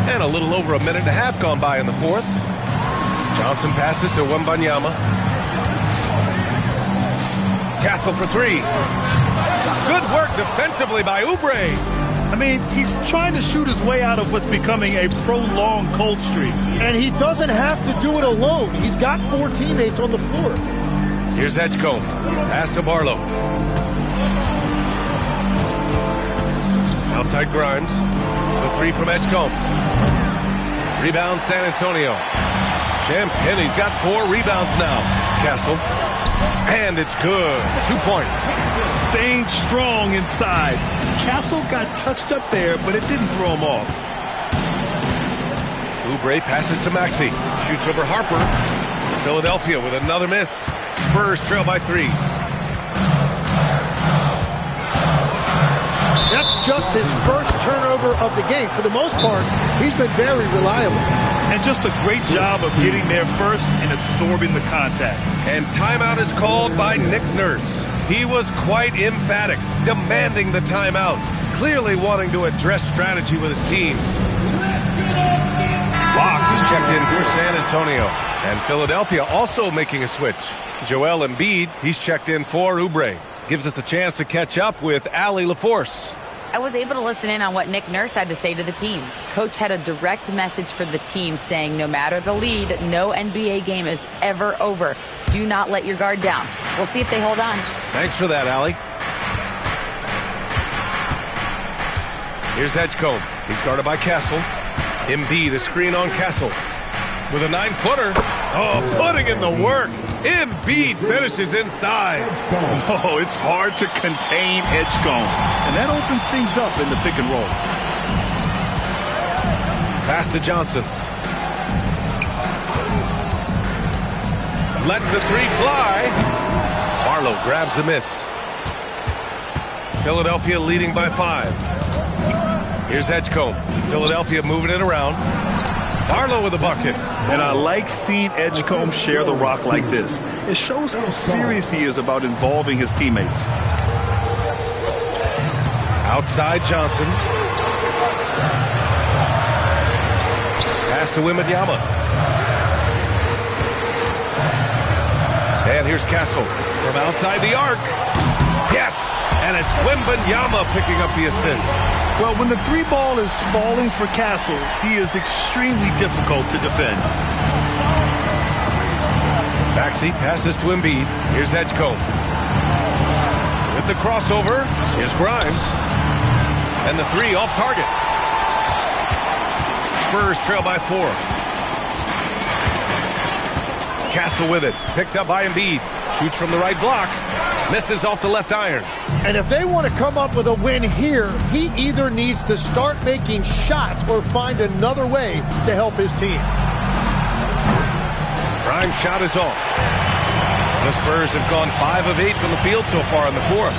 And a little over a minute and a half gone by in the fourth. Johnson passes to Wembanyama. Castle for 3. Good work defensively by Oubre. I mean, he's trying to shoot his way out of what's becoming a prolonged cold streak. And he doesn't have to do it alone. He's got 4 teammates on the floor. Here's Edgecombe. Pass to Barlow. Outside Grimes. The 3 from Edgecombe. Rebound San Antonio. Champagne's got 4 rebounds now. Castle. And it's good. 2 points. Staying strong inside. Castle got touched up there, but it didn't throw him off. Oubre passes to Maxey. Shoots over Harper. Philadelphia with another miss. Spurs trail by 3. That's just his first turnover of the game. For the most part, he's been very reliable. And just a great job of getting there first and absorbing the contact. And timeout is called by Nick Nurse. He was quite emphatic, demanding the timeout, clearly wanting to address strategy with his team. Fox is checked in for San Antonio. And Philadelphia also making a switch. Joel Embiid, he's checked in for Oubre. Gives us a chance to catch up with Allie LaForce. I was able to listen in on what Nick Nurse had to say to the team. Coach had a direct message for the team saying no matter the lead, no NBA game is ever over. Do not let your guard down. We'll see if they hold on. Thanks for that, Allie. Here's Edgecombe. He's guarded by Castle. Embiid, a screen on Castle. With a 9-footer. Oh, putting in the work. Embiid finishes inside. Oh, it's hard to contain Edgecombe. And that opens things up in the pick and roll. Pass to Johnson. Lets the 3 fly. Barlow grabs the miss. Philadelphia leading by 5. Here's Edgecombe. Philadelphia moving it around. Barlow with a bucket. And I like seeing Edgecombe share the rock like this. It shows how serious he is about involving his teammates. Outside Johnson. Pass to Wembanyama. And here's Castle from outside the arc. Yes! And it's Wembanyama picking up the assist. Well, when the 3 ball is falling for Castle, he is extremely difficult to defend. Maxey passes to Embiid. Here's Edgecombe. With the crossover, here's Grimes. And the 3 off target. Spurs trail by 4. Castle with it. Picked up by Embiid. Shoots from the right block. Misses off the left iron. And if they want to come up with a win here, he either needs to start making shots or find another way to help his team. Grimes' shot is off. The Spurs have gone 5 of 8 from the field so far in the fourth.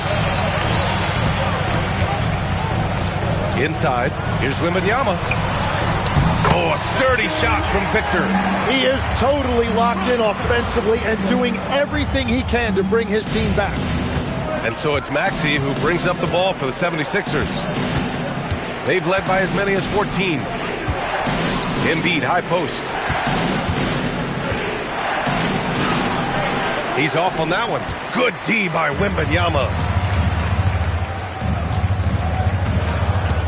Inside, here's Wembanyama. Oh, a sturdy shot from Victor. He is totally locked in offensively and doing everything he can to bring his team back. And so it's Maxey who brings up the ball for the 76ers. They've led by as many as 14. Embiid, high post. He's off on that one. Good D by Wembanyama.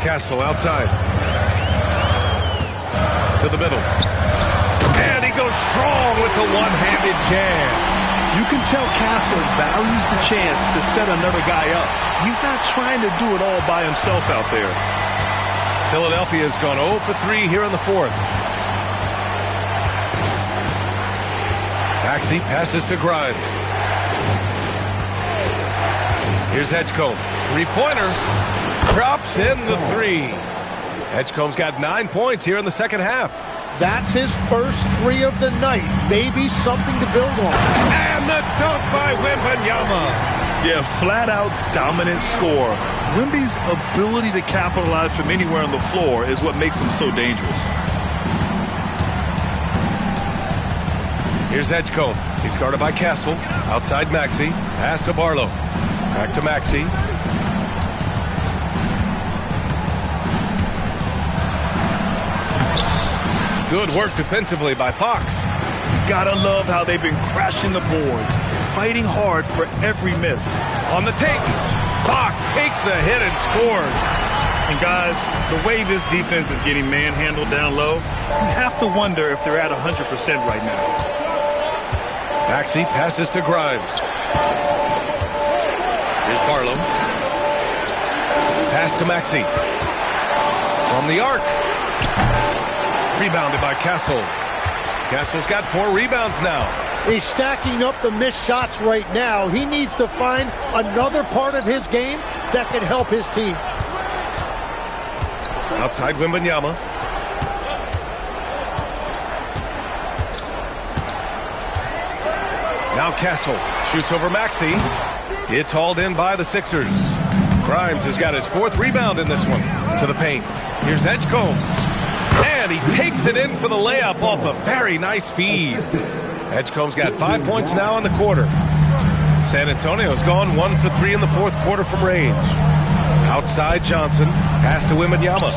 Castle outside. To the middle. And he goes strong with the one-handed jam. You can tell Castle values the chance to set another guy up. He's not trying to do it all by himself out there. Philadelphia has gone 0 for 3 here in the fourth. Maxey passes to Grimes. Here's Edgecombe. Three-pointer. Drops in the three. Edgecombe's got 9 points here in the second half. That's his first three of the night. Maybe something to build on. And the dunk by Wembanyama. Yeah, flat-out dominant score. Wemby's ability to capitalize from anywhere on the floor is what makes him so dangerous. Here's Edgecombe. He's guarded by Castle. Outside Maxey. Pass to Barlow. Back to Maxey. Good work defensively by Fox. You gotta love how they've been crashing the boards, fighting hard for every miss. On the take, Fox takes the hit and scores. And guys, the way this defense is getting manhandled down low, you have to wonder if they're at 100% right now. Maxey passes to Grimes. Here's Barlow. Pass to Maxey. From the arc. Rebounded by Castle. Castle's got 4 rebounds now. He's stacking up the missed shots right now. He needs to find another part of his game that can help his team. Outside Wembanyama. Now Castle shoots over Maxey. It's hauled in by the Sixers. Grimes has got his 4th rebound in this one. To the paint. Here's Edgecombe. And he takes it in for the layup off a very nice feed. Edgecombe's got 5 points now in the quarter. San Antonio's gone 1 for 3 in the 4th quarter from range. Outside Johnson. Pass to Wembanyama.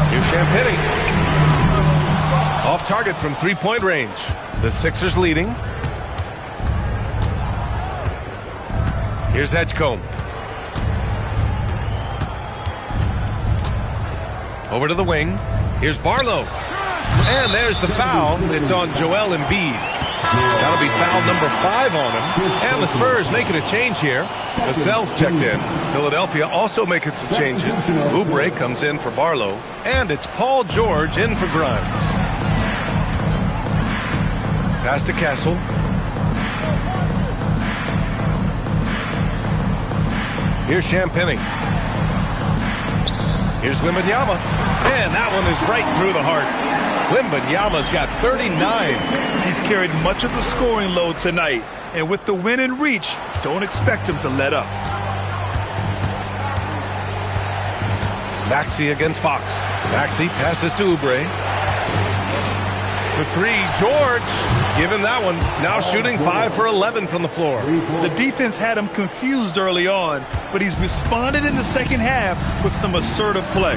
Here's Champagnie. Off target from 3-point range. The Sixers leading. Here's Edgecombe. Over to the wing. Here's Barlow. And there's the foul. It's on Joel Embiid. That'll be foul number 5 on him. And the Spurs making a change here. Vassell's checked in. Philadelphia also making some changes. Oubre comes in for Barlow. And it's Paul George in for Grimes. Pass to Castle. Here's Champagnie. Here's Wembanyama. And that one is right through the heart. Wembanyama's got 39. He's carried much of the scoring load tonight. And with the win in reach, don't expect him to let up. Maxey against Fox. Maxey passes to Oubre. For 3, George. Give him that one. Now shooting 5 for 11 from the floor. The defense had him confused early on, but he's responded in the second half with some assertive play.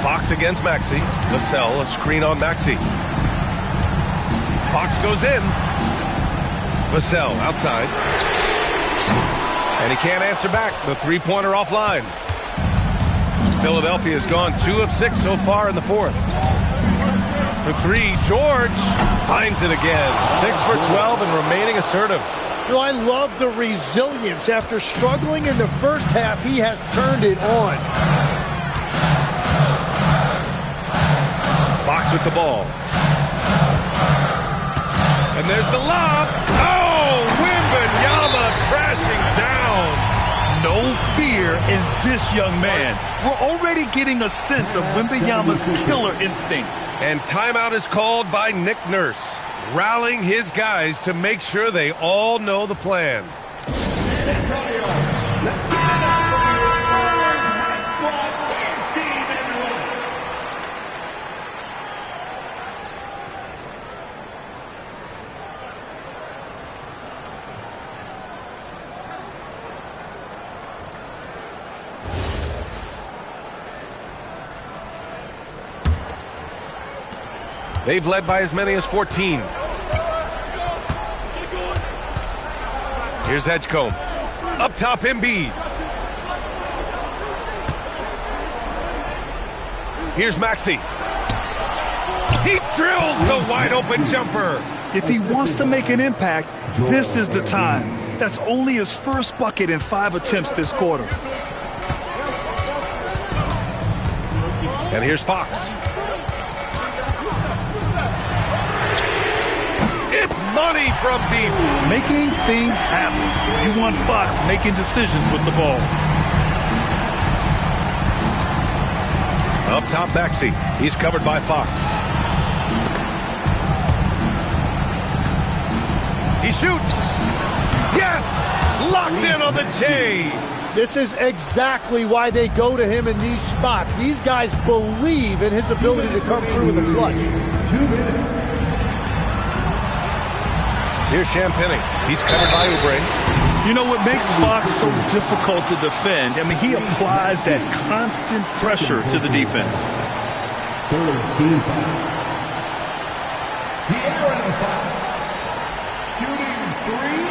Fox against Maxey. Vassell, a screen on Maxey. Fox goes in. Vassell outside. And he can't answer back. The 3-pointer offline. Philadelphia's gone 2 of 6 so far in the 4th. For 3, George finds it again. 6 for 12 and remaining assertive. You know, I love the resilience. After struggling in the first half, he has turned it on. Fox with the ball. And there's the lob. Oh, Wembanyama crashing down. No fear in this young man. We're already getting a sense of Wembanyama's killer instinct. And timeout is called by Nick Nurse, rallying his guys to make sure they all know the plan. They've led by as many as 14. Here's Edgecombe. Up top, Embiid. Here's Maxey. He drills the wide-open jumper. If he wants to make an impact, this is the time. That's only his first bucket in 5 attempts this quarter. And here's Fox. It's money from deep. Making things happen. You want Fox making decisions with the ball. Up top, Maxey. He's covered by Fox. He shoots. Yes! Locked in on the J. This is exactly why they go to him in these spots. These guys believe in his ability to come through in the clutch. 2 minutes. Here's Champagny. He's covered by Oubre. You know what makes Fox so difficult to defend? I mean, he applies that constant pressure to the defense. Third team foul. De'Aaron Fox. Shooting 3.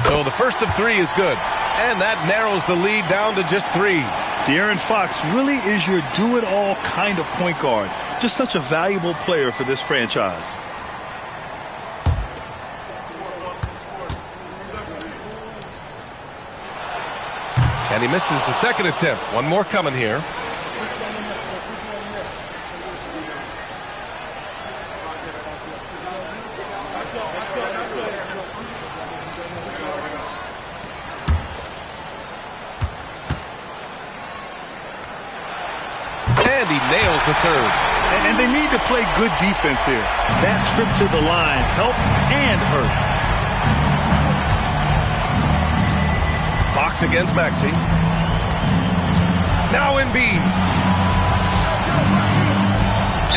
So the first of 3 is good. And that narrows the lead down to just 3. De'Aaron Fox really is your do-it-all kind of point guard. Just such a valuable player for this franchise. And he misses the second attempt. One more coming here. And he nails the third. And they need to play good defense here. That trip to the line helped and hurt. Fox against Maxey. Now Embiid.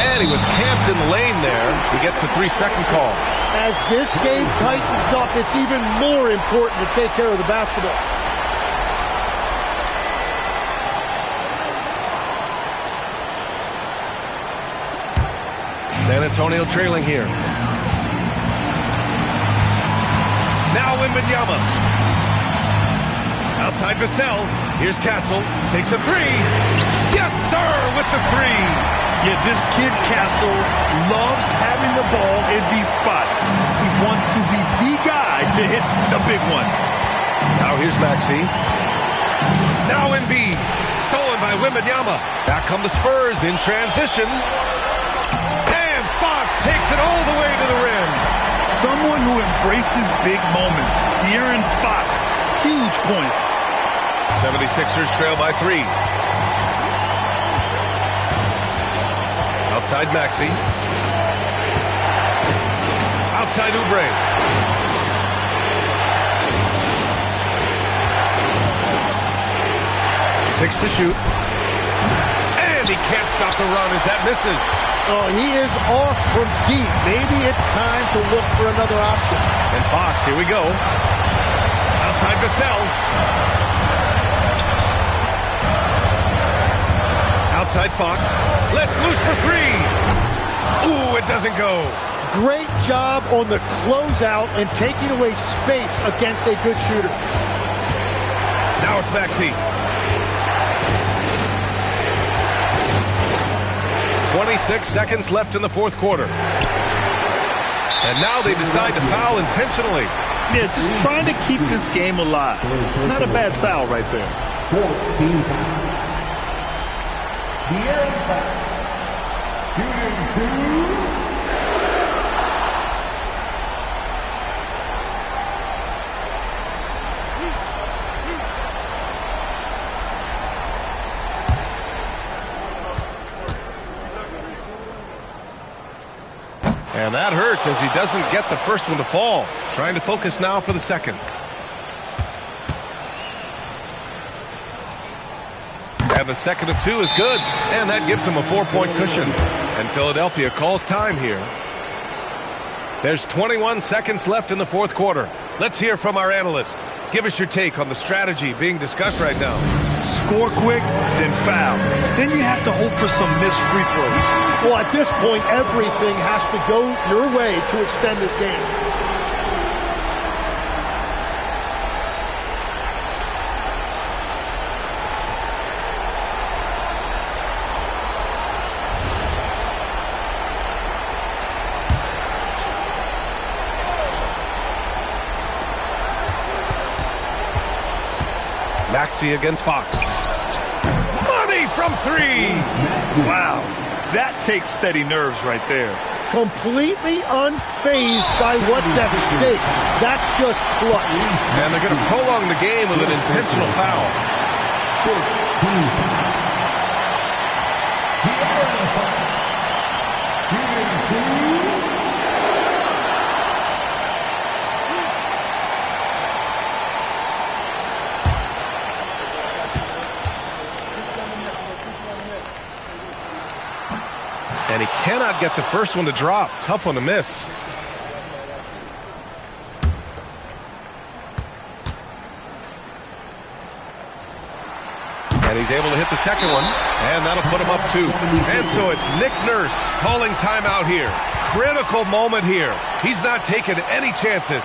And he was camped in the lane there. He gets a 3-second call. As this game tightens up, it's even more important to take care of the basketball. San Antonio trailing here. Now Wembanyama. Outside Vassell. Here's Castle. Takes a 3. Yes, sir, with the 3. Yeah, this kid Castle loves having the ball in these spots. He wants to be the guy to hit the big one. Now here's Maxey. Now Embiid. Stolen by Wembanyama. Back come the Spurs in transition. Fox takes it all the way to the rim. Someone who embraces big moments. De'Aaron Fox, huge points. 76ers trail by 3. Outside Maxey. Outside Oubre. Six to shoot. And he can't stop the run as that misses. Oh, he is off from deep. Maybe it's time to look for another option. And Fox, here we go. Outside Vassell. Outside Fox. Let's loose for 3. Ooh, it doesn't go. Great job on the closeout and taking away space against a good shooter. Now it's Maxey. 26 seconds left in the fourth quarter. And now they decide to foul intentionally. Yeah, just trying to keep this game alive. Not a bad foul right there. 14 foul. De'Aaron Fox. Shooting 2. And that hurts as he doesn't get the first one to fall. Trying to focus now for the second. And the second of 2 is good. And that gives him a 4-point cushion. And Philadelphia calls time here. There's 21 seconds left in the fourth quarter. Let's hear from our analyst. Give us your take on the strategy being discussed right now. Score quick, then foul. Then you have to hope for some missed free throws. Well, at this point, everything has to go your way to extend this game. Maxey against Fox. Money from three. Wow, that takes steady nerves right there. Completely unfazed by what's at stake. That's just clutch. And they're going to prolong the game with an intentional foul. And he cannot get the first one to drop. Tough one to miss. And he's able to hit the second one. And that'll put him up 2. And so it's Nick Nurse calling timeout here. Critical moment here. He's not taking any chances.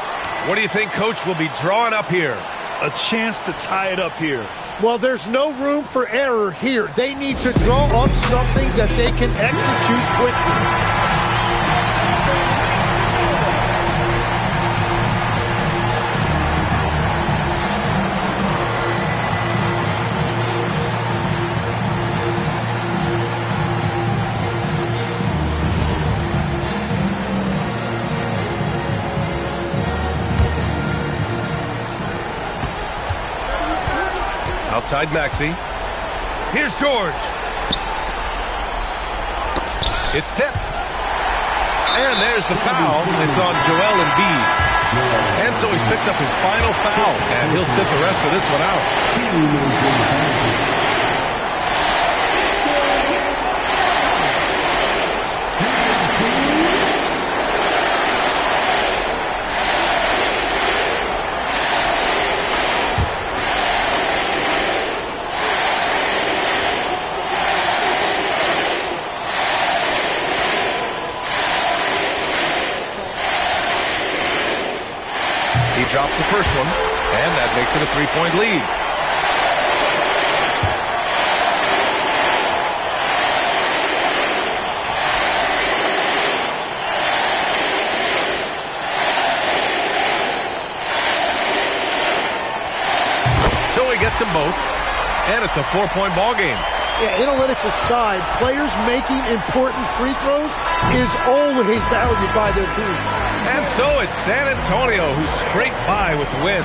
What do you think Coach will be drawing up here? A chance to tie it up here. Well, there's no room for error here. They need to draw up something that they can execute quickly. Outside Maxey. Here's George. It's tipped. And there's the foul. It's on Joel Embiid. And so he's picked up his final foul, and he'll sit the rest of this one out. He drops the first one, and that makes it a 3-point lead. So he gets them both, and it's a 4-point ball game. Yeah, analytics aside, players making important free throws is always valued by their team. And so it's San Antonio who scraped by with the win.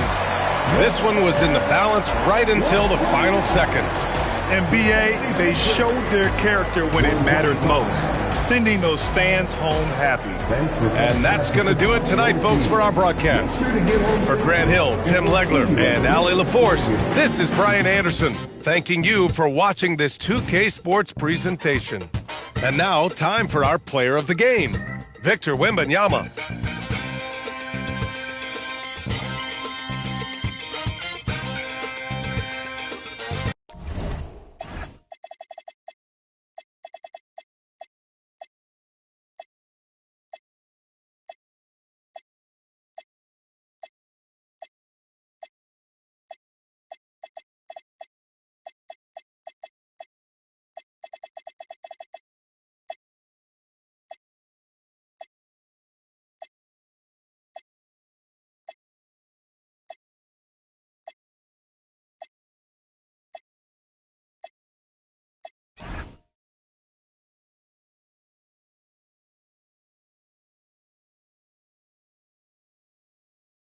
This one was in the balance right until the final seconds. NBA, they showed their character when it mattered most, sending those fans home happy. And that's going to do it tonight, folks, for our broadcast. For Grant Hill, Tim Legler, and Allie LaForce, this is Brian Anderson, thanking you for watching this 2K Sports presentation. And now, time for our player of the game, Victor Wembanyama.